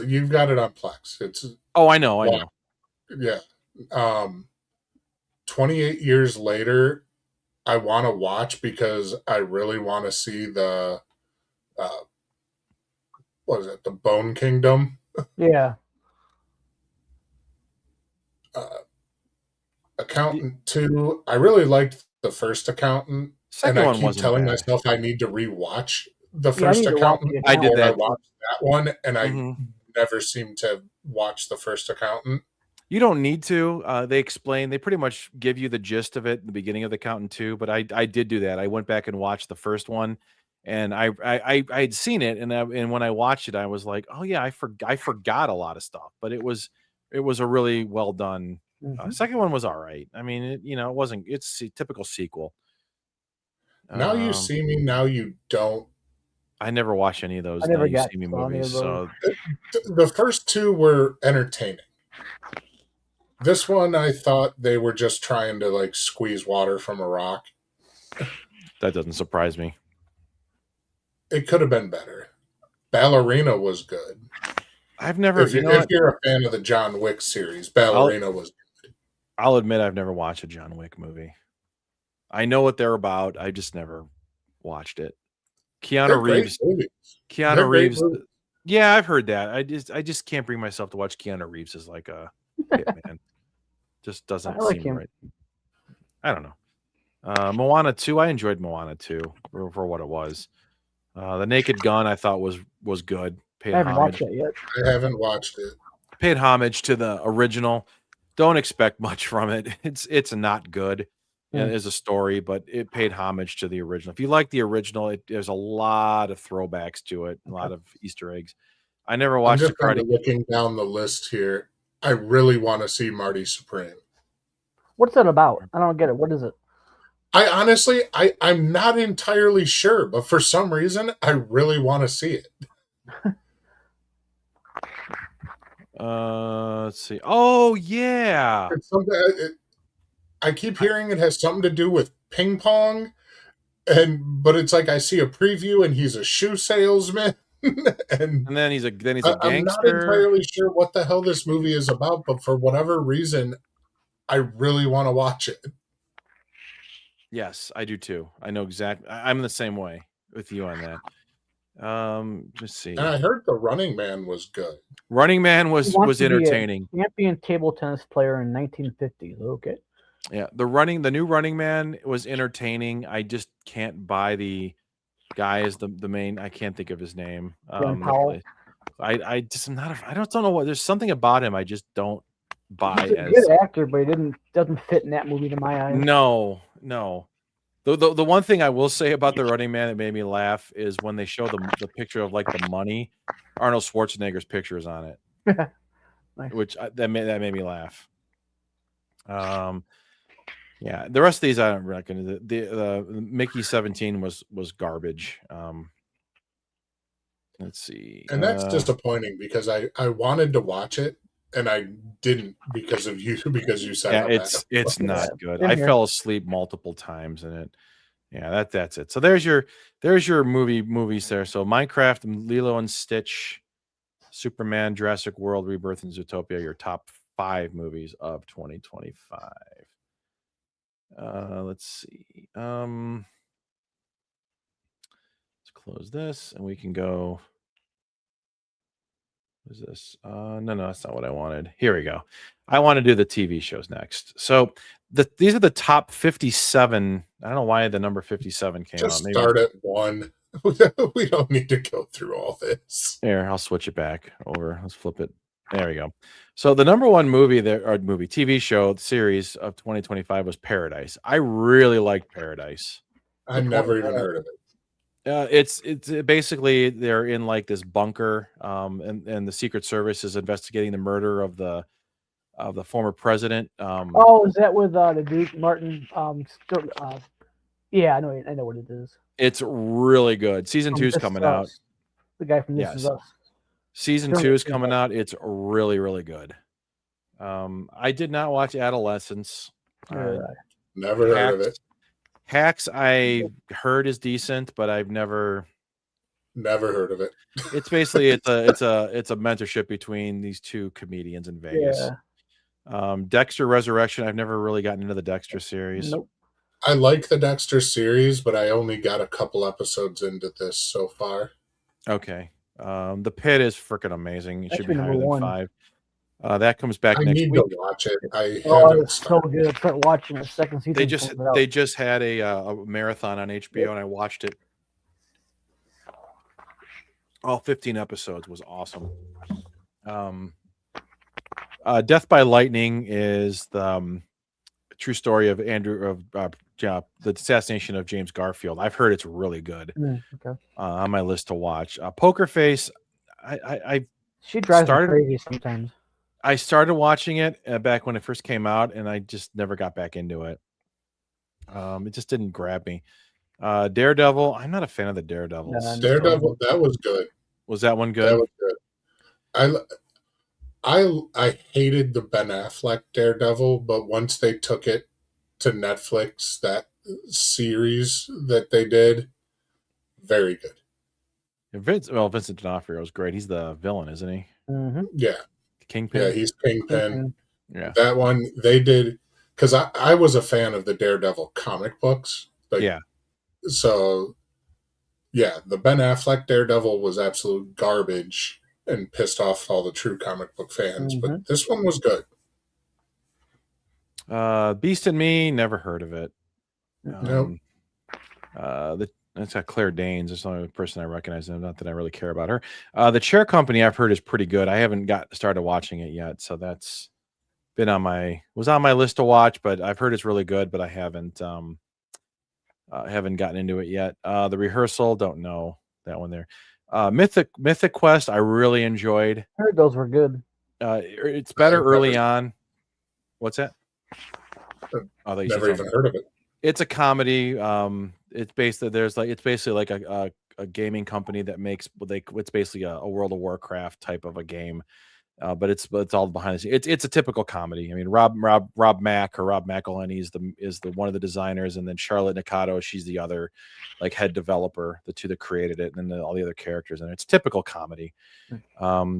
You've got it on Plex. It's I know. Yeah. 28 years later, I want to watch because I really want to see the what is it? The Bone Kingdom. Yeah. Accountant 2, I really liked the first Accountant, Second and I one keep wasn't telling bad. myself I need to rewatch the Yeah, I first need to watch Accountant. it. I did before that. I watched that one, and I Mhm. never seem to watch the first Accountant. You don't need to. They pretty much give you the gist of it in the beginning of the Accountant 2, but I did do that. I went back and watched the first one, and I had seen it, and when I watched it, I was like, oh yeah, I forgot a lot of stuff, but it was a really well done. Mhm. Second one was all right. I mean, it wasn't. It's a typical sequel. Now You See Me, Now You Don't. I never watched any of those I Now never You got See Me to any movies. of those. So The first two were entertaining. This one, I thought they were just trying to like squeeze water from a rock. that doesn't surprise me. It could have been better. Ballerina was good. I've never. If you're a fan of the John Wick series, Ballerina was good. I'll admit I've never watched a John Wick movie. I know what they're about. I just never watched it. Keanu Reeves. Yeah, I've heard that. I just can't bring myself to watch Keanu Reeves as like a hitman. Just doesn't seem him. right. I don't know. Moana 2, I enjoyed Moana 2 for what it was. The Naked Gun I thought was good. I haven't watched it yet. I haven't watched it. Paid homage to the original. Don't expect much from it. It's not good as a story, but it paid homage to the original. If you like the original, there's a lot of throwbacks to it, a lot of Easter eggs. I never watched I'm just looking down the list here. I really want to see Marty Supreme. What's that about? I don't get it. What is it? I honestly, I'm not entirely sure, but for some reason, I really want to see it. Let's see. Oh yeah. I keep hearing it has something to do with ping pong, but it's like I see a preview and he's a shoe salesman, and then he's a gangster. I'm not entirely sure what the hell this movie is about, but for whatever reason, I really want to watch it. Yes, I do too. I know exactly. I'm the same way with you on that. Let's see. And I heard The Running Man was good. Running Man was entertaining. Champion table tennis player in 1950s. Okay. Yeah, the new Running Man was entertaining. I just can't buy the guy as the main. I can't think of his name. I just am not. I don't know what. There's something about him I just don't buy. He's a good actor, but he doesn't fit in that movie to my eyes. No. The one thing I will say about the Running Man that made me laugh is when they show the picture of like the money, Arnold Schwarzenegger's picture is on it, nice. Which that made me laugh. Yeah, the rest of these I don't reckon. The Mickey 17 was garbage. Let's see, and that's disappointing because I wanted to watch it and I didn't because of you you said it's not good. I fell asleep multiple times in it. Yeah, that's it. So there's your movies there. So Minecraft, Lilo and Stitch, Superman, Jurassic World, Rebirth, and Zootopia, your top 5 movies of 2025. Let's see. Let's close this and we can go. What is this? No, that's not what I wanted. Here we go. I want to do the TV shows next. So these are the top 57. I don't know why the number 57 came Just out. Maybe start at 1. We don't need to go through all this. Here, I'll switch it back over. Let's flip it. There we go. So the number 1 TV show series of 2025 was Paradise. I really liked Paradise. I never even heard of it. It's basically they're in like this bunker, and the Secret Service is investigating the murder of the former president. Is that with the Duke Martin? Yeah, I know what it is. It's really good. Season 2 is coming out. The guy from This Is Us. Season 2 is coming out. It's really, really good. I did not watch Adolescence. Never heard of it. Hacks, I heard is decent, but I've never heard of it. It's basically it's a mentorship between these two comedians in Vegas. Yeah. Dexter Resurrection, I've never really gotten into the Dexter series. Nope. I like the Dexter series, but I only got a couple episodes into this so far. Okay. The Pit is freaking amazing. It should be higher than 5. That comes back I next need week. to watch it. I Oh, haven't it's so good. I started watching the second season. They just had a marathon on HBO, and I watched it. All 15 episodes was awesome. Death by Lightning is the true story of the assassination of James Garfield. I've heard it's really good. Okay. On my list to watch. Poker Face, She drives me crazy sometimes. I started watching it back when it first came out, and I just never got back into it. It just didn't grab me. Daredevil, I'm not a fan of the Daredevils. Daredevil, that was good. Was that one good? That was good. I hated the Ben Affleck Daredevil, but once they took it to Netflix, that series that they did, very good. Vincent D'Onofrio is great. He's the villain, isn't he? Mm-hmm. Yeah. Kingpin? Yeah, he's Kingpin. Yeah. That one, they did, because I was a fan of the Daredevil comic books. Yeah. So, yeah, the Ben Affleck Daredevil was absolute garbage and pissed off all the true comic book fans, but this one was good. Beast and Me, never heard of it. Nope. That's got Claire Danes. It's the only person I recognize. Not that I really care about her. The Chair Company, I've heard, is pretty good. I haven't started watching it yet, so that's been on my list to watch. But I've heard it's really good, but I haven't gotten into it yet. The Rehearsal, don't know that one there. Mythic Quest, I really enjoyed. I heard those were good. It's better early on. What's that? Never even heard of it. It's a comedy. It's basically like a gaming company that makes it's basically a World of Warcraft type of a game, but it's all behind the scenes. It's a typical comedy. I mean, Rob Mack or Rob McElhenney is the one of the designers, and then Charlotte Nakato, she's the other like head developer, the two that created it, and then all the other characters. And it's typical comedy.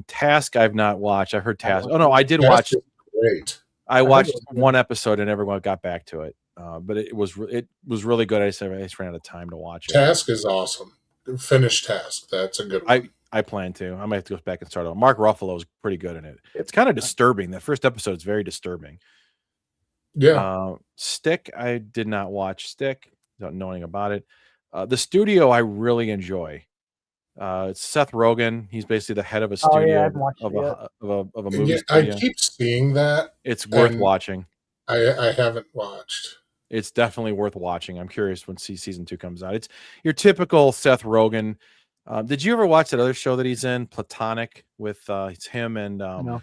Task I've not watched. I heard Task. Oh no, I did watch. Great. I watched one episode and never got back to it. But it was really good. I just ran out of time to watch it. Task is awesome. Finish Task. That's a good one. I plan to. I might have to go back and start on. Mark Ruffalo is pretty good in it. It's kind of disturbing. The first episode is very disturbing. Yeah. Stick. I did not watch Stick. Don't know anything about it. The Studio I really enjoy. It's Seth Rogen. He's basically the head of a studio of a movie studio. I keep seeing that. It's worth watching. I haven't watched. It's definitely worth watching. I'm curious when season 2 comes out. It's your typical Seth Rogen. Did you ever watch that other show that he's in, Platonic, with it's him and no.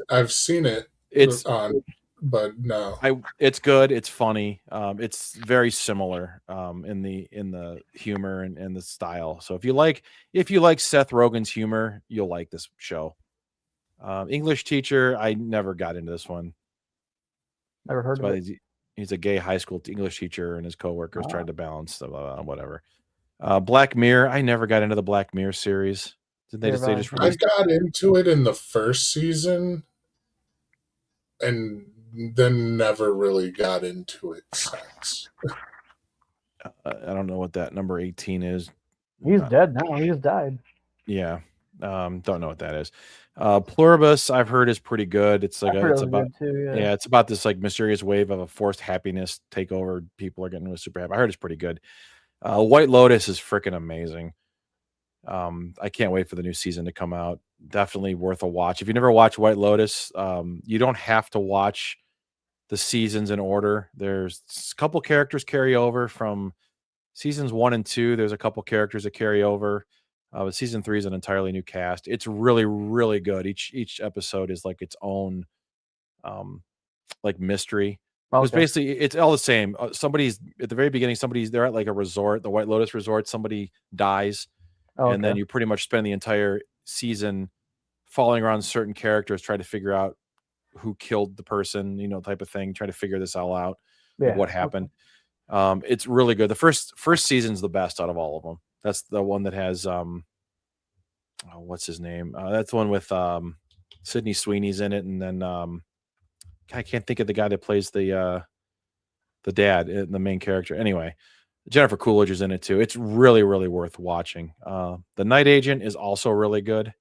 I've seen it. It's on, but no. It's good. It's funny. It's very similar in the humor and the style. So if you like Seth Rogen's humor, you'll like this show. English Teacher. I never got into this one. Never heard of it. He's a gay high school English teacher, and his coworkers tried to balance whatever. Black Mirror. I never got into the Black Mirror series. Did they just? I got into it in the first season, and then never really got into it since. I don't know what that number 18 is. He's dead now. He just died. Yeah. Don't know what that is. Pluribus, I've heard, is pretty good. It's like it's about it's about this like mysterious wave of a forced happiness take over. People are getting super happy. I heard it's pretty good. White Lotus is freaking amazing. I can't wait for the new season to come out. Definitely worth a watch. If you never watched White Lotus, you don't have to watch the seasons in order. There's a couple characters carry over from seasons 1 and 2. There's a couple characters that carry over. But season 3 is an entirely new cast. It's really, really good. Each episode is like its own like mystery. It's basically it's all the same. Somebody's at the very beginning. They're at like a resort, the White Lotus Resort. Somebody dies, and then you pretty much spend the entire season following around certain characters, trying to figure out who killed the person, type of thing. Try to figure this all out, what happened. It's really good. The first season's the best out of all of them. That's the one that has what's his name? That's the one with Sydney Sweeney's in it, and then I can't think of the guy that plays the dad, the main character. Anyway, Jennifer Coolidge is in it too. It's really, really worth watching. The Night Agent is also really good.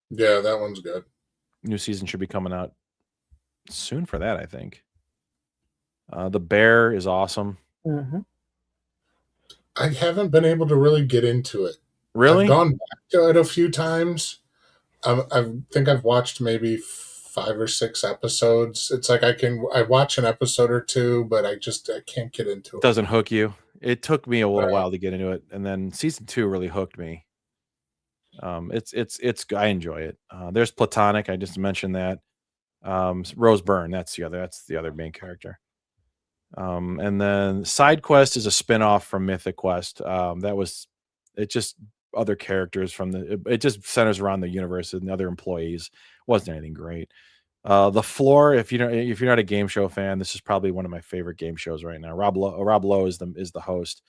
Yeah, that one's good. New season should be coming out soon for that, I think. The Bear is awesome. Mm-hmm. I haven't been able to really get into it. Really? I've gone back to it a few times. I think I've watched maybe 5 or 6 episodes. It's like I watch an episode or two, but I can't get into it. Doesn't hook you. It took me a little while to get into it, and then season 2 really hooked me. It's I enjoy it. There's Platonic. I just mentioned that. Rose Byrne. That's the other main character. And then Side Quest is a spin-off from Mythic Quest. It just other characters from it just centers around the universe and other employees. Wasn't anything great. The Floor, if you're not a game show fan, this is probably one of my favorite game shows right now. Rob Lowe is the host.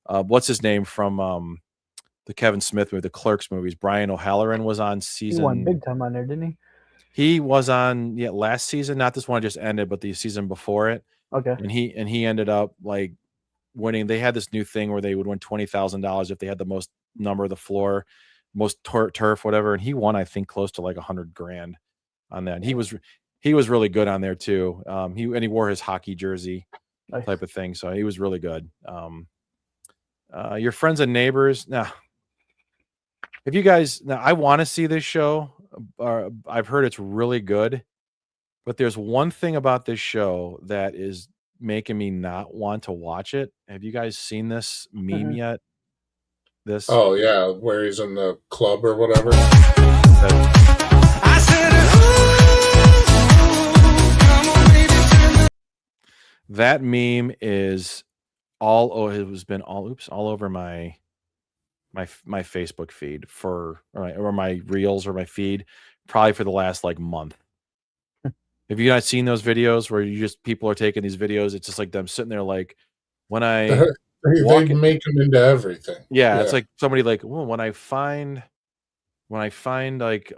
What's his name from the Kevin Smith movie, the Clerks movies? Brian O'Halloran was on season. He won big time on there, didn't he? He was on last season, not this one just ended, but the season before it. Okay. And he ended up like winning. They had this new thing where they would win $20,000 if they had the most number of the floor, most turf, whatever. And he won, I think, close to like $100,000 on that. And he was really good on there too. He wore his hockey jersey type of thing, so he was really good. Your Friends and Neighbors. Now, if you guys, I want to see this show. I've heard it's really good, but there's one thing about this show that is making me not want to watch it. Have you guys seen this meme yet? This? Oh yeah, where he's in the club or whatever. That meme is all over my Facebook feed or my reels or my feed, probably for the last like month. Have you not seen those videos where people are taking these videos? It's just like them sitting there like when I they make them into everything. Yeah, it's like somebody like, well, when I find like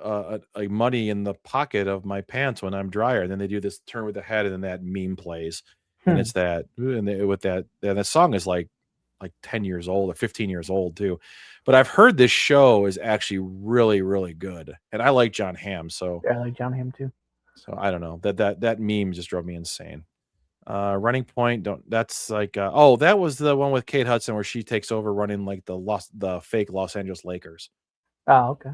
money in the pocket of my pants when I'm dryer, and then they do this turn with the head, and then that meme plays, and it's that, and that song is like 10 years old or 15 years old too. But I've heard this show is actually really, really good, and I like John Hamm, so yeah, I like John Hamm too. So I don't know, that meme just drove me insane. Running Point, that's like that was the one with Kate Hudson where she takes over running like the fake Los Angeles Lakers. Oh, okay.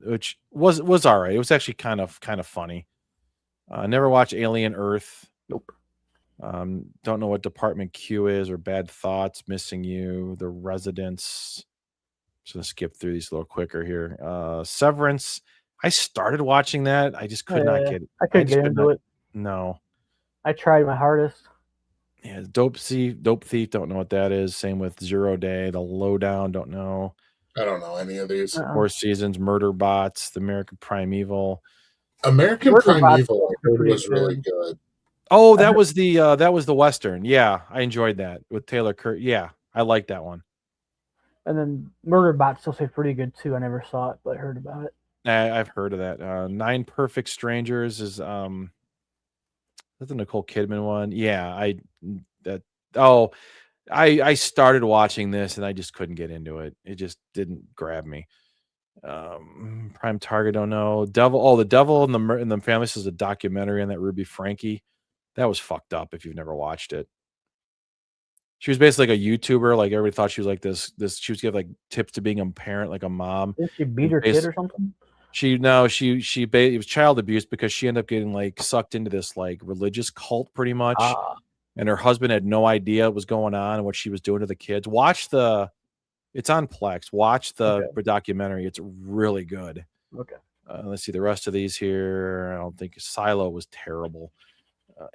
Which was all right. It was actually kind of funny. Never watched Alien Earth. Nope. Don't know what Department Q is or Bad Thoughts, Missing You, The Residents. Just gonna skip through these a little quicker here. Severance. I started watching that. I just could not get it. I couldn't get into it. No. I tried my hardest. Yeah, Dope Thief. Don't know what that is. Same with 0 Day. The Lowdown. Don't know. I don't know any of these. 4 Seasons. Murder Bots. The American Primeval. American Primeval was really good. Oh, that was the Western. Yeah, I enjoyed that with Taylor Kirk. Yeah, I like that one. And then Murder Bots still say pretty good too. I never saw it, but I heard about it. I've heard of that. 9 Perfect Strangers is that's the Nicole Kidman one. Yeah, I started watching this and I just couldn't get into it. It just didn't grab me. Prime Target, don't know. The Devil in the Family. This is a documentary on that Ruby Frankie. That was fucked up if you've never watched it. She was basically like a YouTuber. Like everybody thought she was like this. She was giving like tips to being a parent, like a mom. Did she beat her kid or something? It was child abuse because she ended up getting like sucked into this like religious cult pretty much. And her husband had no idea what was going on and what she was doing to the kids. It's on Plex. Watch the documentary. It's really good. Okay. Let's see the rest of these here. I don't think Silo was terrible.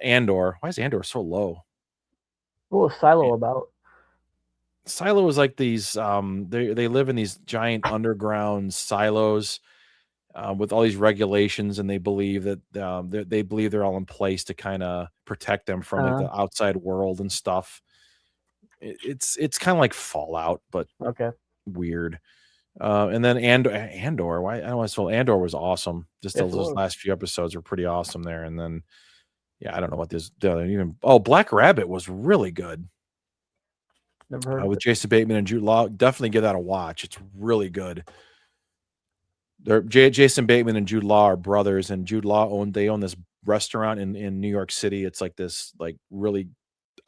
Andor. Why is Andor so low? What was Silo about? Silo is like these. They live in these giant underground silos with all these regulations, and they believe that they're all in place to kind of protect them from like, the outside world and stuff. It's kind of like Fallout, but weird. And then Andor. Why I don't want to say Andor was awesome. Just those last few episodes were pretty awesome there. And then I don't know what this even. Oh, Black Rabbit was really good. Never heard with Jason Bateman and Jude Law. Definitely give that a watch. It's really good. Jason Bateman and Jude Law are brothers, and Jude Law own this restaurant in New York City. It's like this like really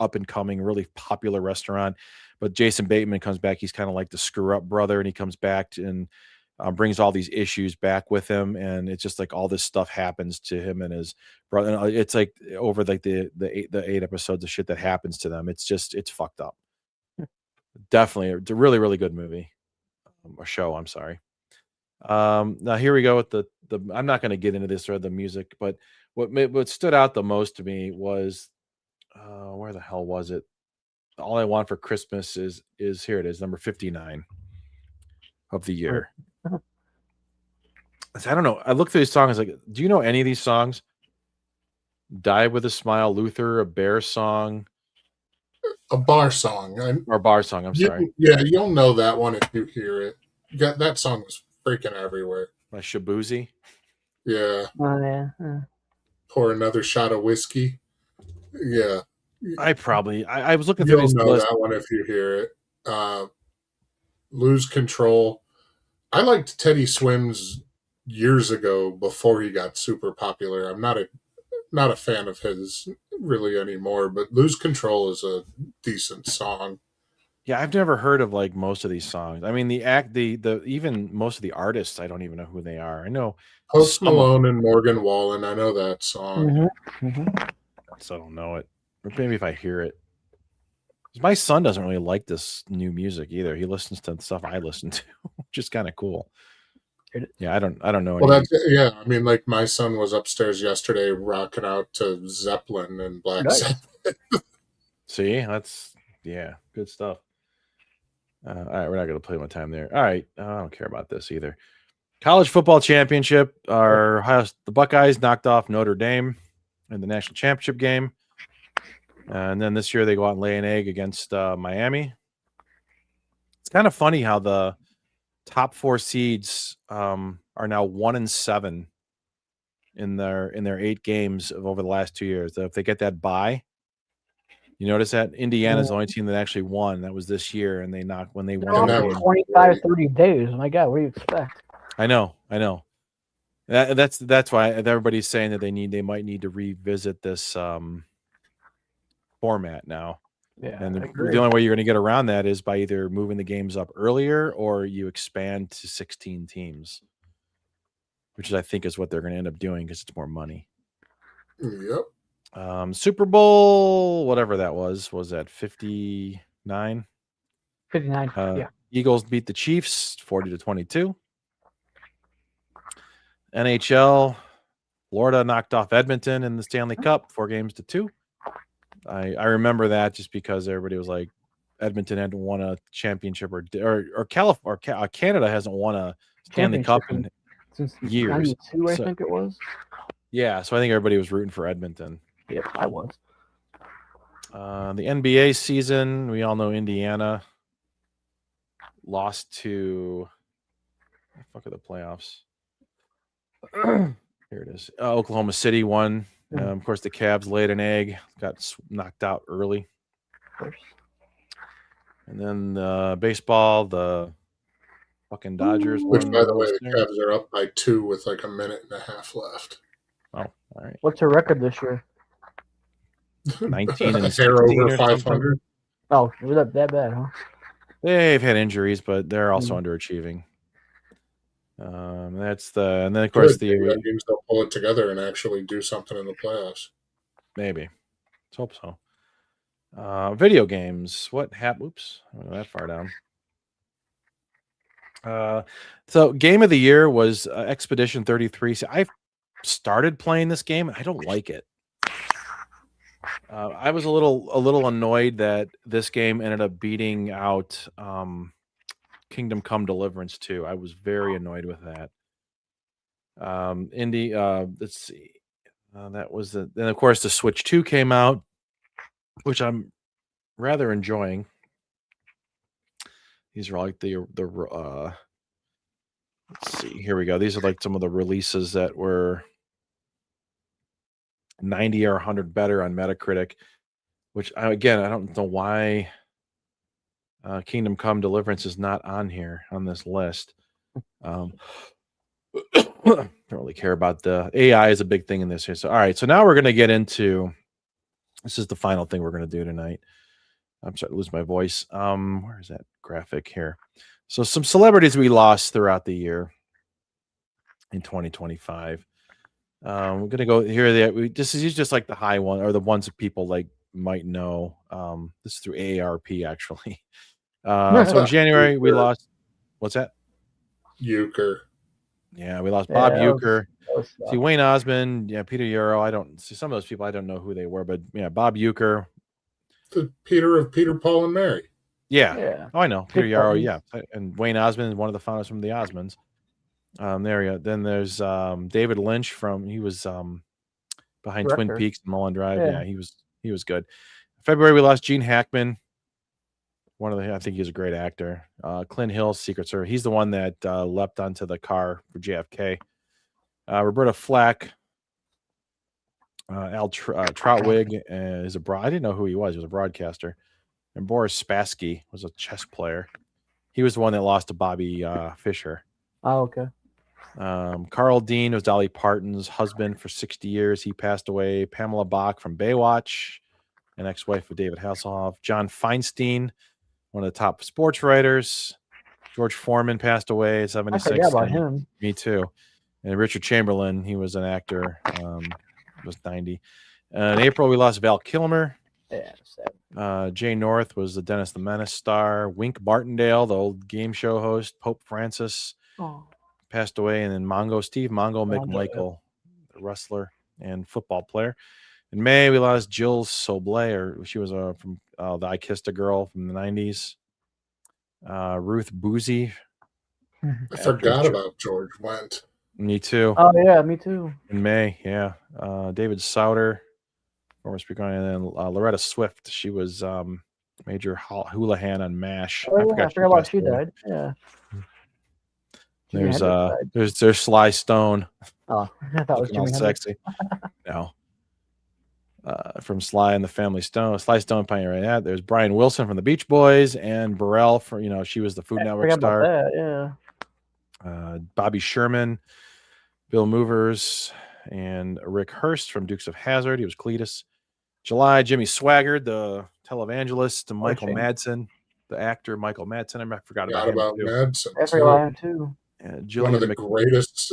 up and coming, really popular restaurant. But Jason Bateman comes back. He's kind of like the screw up brother, and he comes back and brings all these issues back with him, and it's just like all this stuff happens to him and his brother. And it's like over like the 8 episodes of shit that happens to them. It's fucked up. Definitely, it's a really, really good movie or show. I'm sorry. Now here we go with the. I'm not going to get into this or the music, but what stood out the most to me was where the hell was it? All I Want for Christmas is here. It is number 59 of the year. I don't know. I looked through these songs. Like, do you know any of these songs? Die with a Smile, Luther, a Bear song, a bar song, or bar song. I'm sorry. Yeah, you'll know that one if you hear it. That song was freaking everywhere. By Shabuzi. Yeah. Oh yeah. Pour another shot of whiskey. Yeah. I was looking through You'll these know lists. that one if you hear it. Lose Control. I liked Teddy Swims years ago before he got super popular. I'm not a fan of his really anymore, but Lose Control is a decent song. Yeah, I've never heard of like most of these songs. I mean, the even most of the artists, I don't even know who they are. I know Post Malone and Morgan Wallen. I know that song. So I don't know it. Or maybe if I hear it. My son doesn't really like this new music either. He listens to stuff I listen to, which is kind of cool. Yeah, I don't know. Well, I mean, like my son was upstairs yesterday rocking out to Zeppelin and Black Sabbath. See, that's good stuff. All right, we're not going to play my time there. All right, I don't care about this either. College football championship. The Buckeyes knocked off Notre Dame in the national championship game. And then this year they go out and lay an egg against Miami. It's kind of funny how the top 4 seeds are now 1-7 in their 8 games of over the last 2 years. If they get that bye, you notice that Indiana's the only team that actually won. That was this year, and they knocked when they won. 25, 30 days. My God, what do you expect? I know. That's why everybody's saying that they might need to revisit this format now. Yeah, and the only way you're going to get around that is by either moving the games up earlier or you expand to 16 teams, which I think is what they're going to end up doing because it's more money. Yep. Super Bowl, whatever that was that 59? 59. Yeah. Eagles beat the Chiefs 40-22. NHL, Florida knocked off Edmonton in the Stanley Cup 4-2. I remember that just because everybody was like, Edmonton hadn't won a championship or Canada hasn't won a Stanley Cup in since years. 92, I think it was. Yeah, so I think everybody was rooting for Edmonton. Yep, I was. The NBA season, we all know Indiana lost to the fuck are the playoffs? Here it is. Oklahoma City won. Of course, the Cavs laid an egg, got knocked out early. Of course. And then baseball, the fucking Dodgers. Which, by the way, the Cavs are up by 2 with like a minute and a half left. Oh, all right. What's their record this year? 19 and they're over 500. Oh, was that bad, huh? They've had injuries, but they're also underachieving. And then of course that means they'll pull it together and actually do something in the playoffs. Maybe. Let's hope so. Video games. What happened? Oops, I went that far down. So game of the year was Expedition 33. So I started playing this game. I don't like it. I was a little annoyed that this game ended up beating out Kingdom Come Deliverance 2. I was very annoyed with that. Let's see. That was then of course the Switch 2 came out, which I'm rather enjoying. These are like the let's see. Here we go. These are like some of the releases that were 90 or 100 better on Metacritic, which I don't know why Kingdom Come Deliverance is not on here on this list. don't really care about the AI is a big thing in this here. So, all right. So now we're going to get into, this is the final thing we're going to do tonight. I'm starting to lose my voice. Where is that graphic here? So some celebrities we lost throughout the year in 2025. We're going to go here. This is just like the high one, or the ones that people like might know. This is through AARP actually. So in January we lost, what's that? Euchre. Yeah, we lost Bob Euchre. See, Wayne Osmond, yeah, Peter Euro. I don't see some of those people. I don't know who they were, but yeah, Bob Euchre. The Peter of Peter, Paul, and Mary. Yeah. Oh, I know. Peter Yarrow, yeah. And Wayne Osmond is one of the founders from the Osmonds. There you go. Then there's David Lynch he was behind Twin Peaks and Mulholland Drive. Yeah, he was good. February we lost Gene Hackman. I think he's a great actor. Clint Hill, Secret Service. He's the one that leapt onto the car for JFK. Roberta Flack. Al Trautwig is I didn't know who he was. He was a broadcaster. And Boris Spassky was a chess player. He was the one that lost to Bobby Fischer. Oh, okay. Carl Dean was Dolly Parton's husband for 60 years. He passed away. Pamela Bach from Baywatch, an ex-wife of David Hasselhoff. John Feinstein, one of the top sports writers. George Foreman passed away at 76. I forgot about him. Me too. And Richard Chamberlain, he was an actor. Was 90. In April, we lost Val Kilmer. Yeah, sad. Jay North was the Dennis the Menace star. Wink Martindale, the old game show host. Pope Francis passed away. And then Steve Mongo McMichael, the wrestler and football player. In May, we lost Jill Soblet, she was from the I Kissed a Girl from the 90s. Ruth Boozy. I forgot about George Wendt. Me too. Oh yeah, me too. In May, yeah. David Sauter, former speaker, and then Loretta Swift. She was Major Houlihan on MASH. Oh, I forgot about she died. Yeah. There's Sly Stone. Oh, I thought it was Jimmy sexy. No. From Sly and the Family Stone. Sly Stone pioneer right at. There's Brian Wilson from the Beach Boys and Burrell she was the Food Network star. About that, yeah. Bobby Sherman, Bill Movers, and Rick Hurst from Dukes of Hazzard. He was Cletus. July, Jimmy Swaggart, the televangelist, and Michael Madsen, the actor Michael Madsen. I forgot about him. Madsen. I forgot about him too. One of the greatest.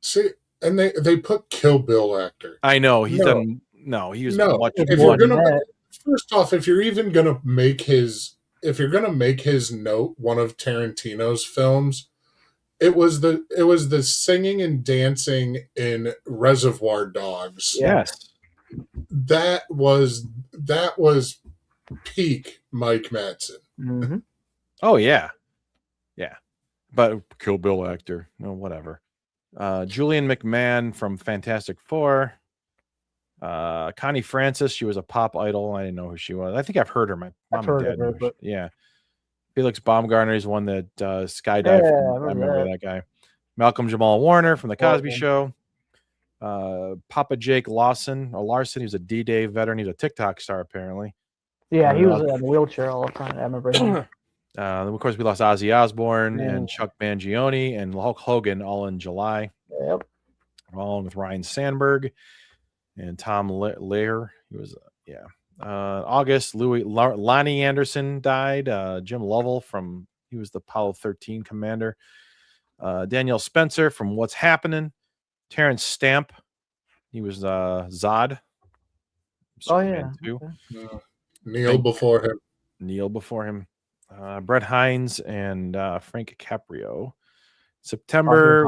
See, and they put Kill Bill actor. I know he's done. No, he was much. If you're gonna, first off, if you're even gonna make his note one of Tarantino's films, it was the singing and dancing in Reservoir Dogs. Yes. That was peak Mike Madsen. Mm-hmm. Oh yeah. Yeah. But Kill Bill actor. No, whatever. Julian McMahon from Fantastic Four. Connie Francis, she was a pop idol. I didn't know who she was. I think I've heard her. My mom and dad knew her. Yeah. Felix Baumgartner is one that skydived. Yeah, I remember that guy. Malcolm Jamal Warner from The Cosby Show. Papa Jake Larson, he was a D-Day veteran. He's a TikTok star, apparently. Yeah, he was in a wheelchair all the time. I remember him. Of course, we lost Ozzy Osbourne and Chuck Mangione and Hulk Hogan all in July. Yep. Along with Ryan Sandberg and Tom Lehrer. He was, August, Lonnie Anderson died. Jim Lovell he was the Apollo 13 commander. Danielle Spencer from What's Happening. Terrence Stamp. He was Zod. Superman 2. Okay. Neil before him. Brett Hines and Frank Caprio. September,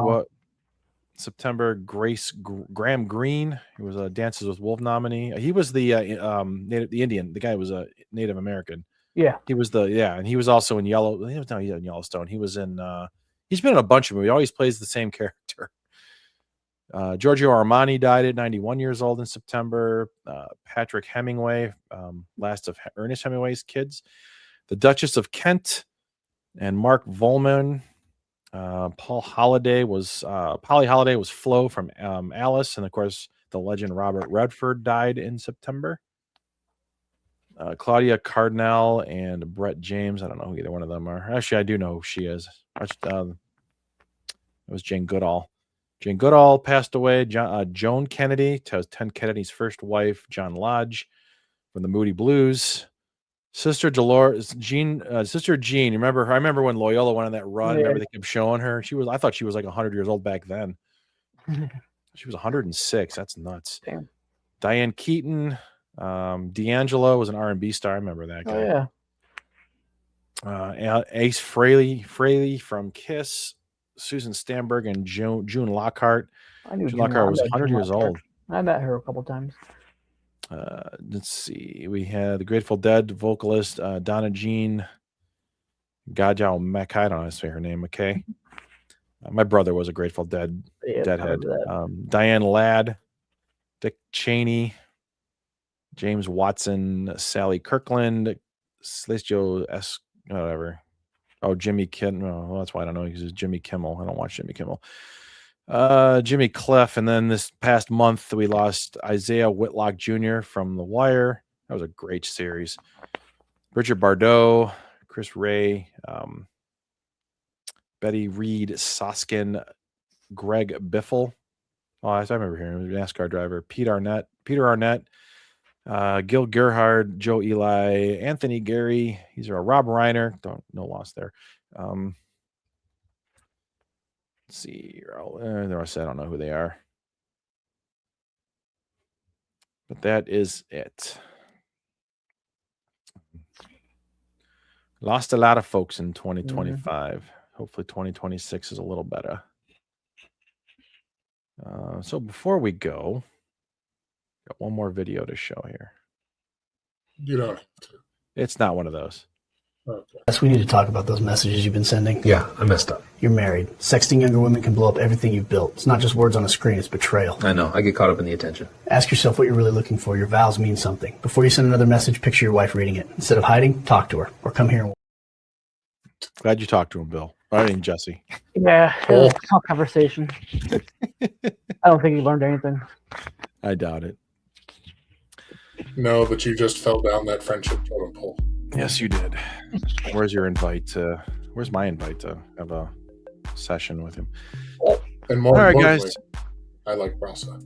Graham Greene. He was a Dances with Wolves nominee. He was the Indian. The guy was a Native American. Yeah. He was and he was also in Yellowstone. He was in he's been in a bunch of movies. He always plays the same character. Giorgio Armani died at 91 years old in September. Patrick Hemingway, last of Ernest Hemingway's kids. The Duchess of Kent and Mark Volman. Polly Holiday was Flo from Alice, and of course the legend Robert Redford died in September. Claudia Cardinal and Brett James. I don't know who either one of them are. Actually, I do know who she is. That was Jane Goodall. Jane Goodall passed away. Joan Kennedy, Ted Kennedy's first wife. John Lodge from the Moody Blues. Sister Dolores, Sister Jean. Remember her? I remember when Loyola went on that run. Yeah. Remember they kept showing her. I thought she was like 100 years old back then. She was 106. That's nuts. Damn. Diane Keaton. D'Angelo was an R&B star. I remember that guy. Oh yeah. Ace Frehley from Kiss. Susan Stamberg and June Lockhart. I knew June Lockhart was 100 years old. I met her a couple times. Let's see. We had the Grateful Dead vocalist Donna Jean Gajao McKay. I don't know how to say her name. McKay. My brother was a Grateful Dead deadhead. Diane Ladd, Dick Cheney, James Watson, Sally Kirkland, Celestio S. Whatever. Oh, Jimmy Kimmel. Well, that's why I don't know. Because it's Jimmy Kimmel. I don't watch Jimmy Kimmel. Jimmy Cliff. And then this past month, we lost Isaiah Whitlock Jr. from The Wire. That was a great series. Richard Bardot, Chris Ray, Betty Reed Soskin, Greg Biffle. Oh, I remember hearing him. NASCAR driver. Peter Arnett, Gil Gerhard, Joe Eli, Anthony Gary. He's a Rob Reiner. No loss there. Let's see. The rest I don't know who they are. But that is it. Lost a lot of folks in 2025. Hopefully 2026 is a little better. So before we go, got one more video to show here. You don't have to. It's not one of those. Okay. Yes, we need to talk about those messages you've been sending. Yeah, I messed up. You're married. Sexting younger women can blow up everything you've built. It's not just words on a screen, it's betrayal. I know. I get caught up in the attention. Ask yourself what you're really looking for. Your vows mean something. Before you send another message, picture your wife reading it. Instead of hiding, talk to her. Or come here and... Glad you talked to him, Bill. I mean, Jesse. Yeah, it was a tough conversation. I don't think he learned anything. I doubt it. No, but you just fell down that friendship totem pole. Yes, you did. Where's your invite? Where's my invite to have a session with him? And more all right, importantly, guys. I like Brasa.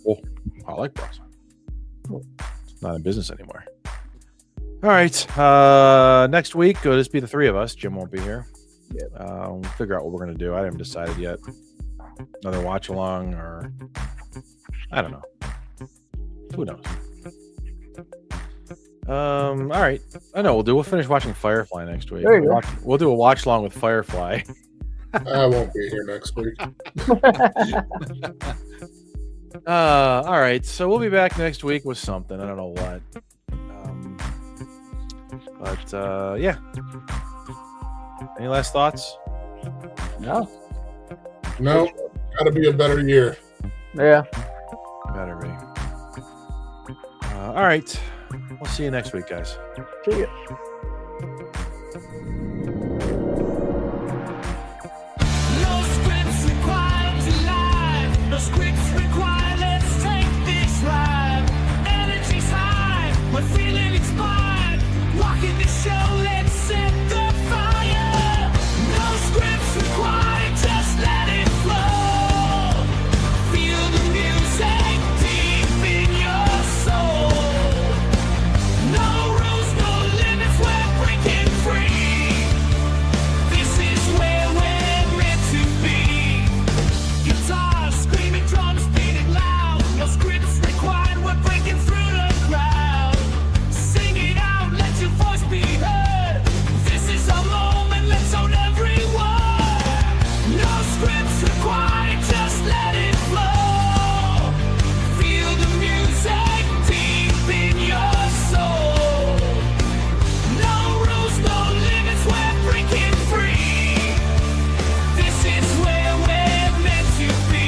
Well, I like Brasa. It's not in business anymore. All right. Next week, it'll just be the three of us. Jim won't be here. We'll figure out what we're going to do. I haven't decided yet. Another watch along, or I don't know. Who knows? All right. I know we'll finish watching Firefly next week. There you go. We'll do a watch along with Firefly. I won't be here next week. All right. So we'll be back next week with something. I don't know what. But yeah. Any last thoughts? No. No. Gotta be a better year. Yeah. Better be. All right. We'll see you next week, guys. See ya. No scripts required to lie. No scripts required. Let's take this ride. Energy's high. We're feeling inspired. Walking the show. Let's set the fire. No scripts required. Just let it flow. Feel the music deep in your soul. No rules, no limits. We're breaking free. This is where we're meant to be. Guitars screaming, drums beating loud. No scripts required. We're breaking through the crowd. Sing it out, let your voice be heard. This is our moment, let's own every word. No scripts required, just let it flow. Feel the music deep in your soul. No rules, no limits, we're breaking free. This is where we're meant to be.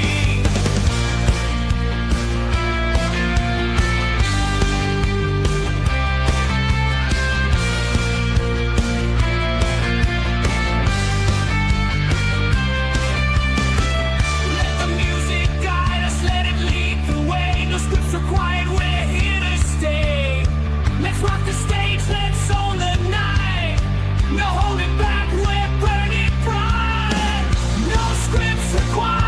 Let the music scripts required.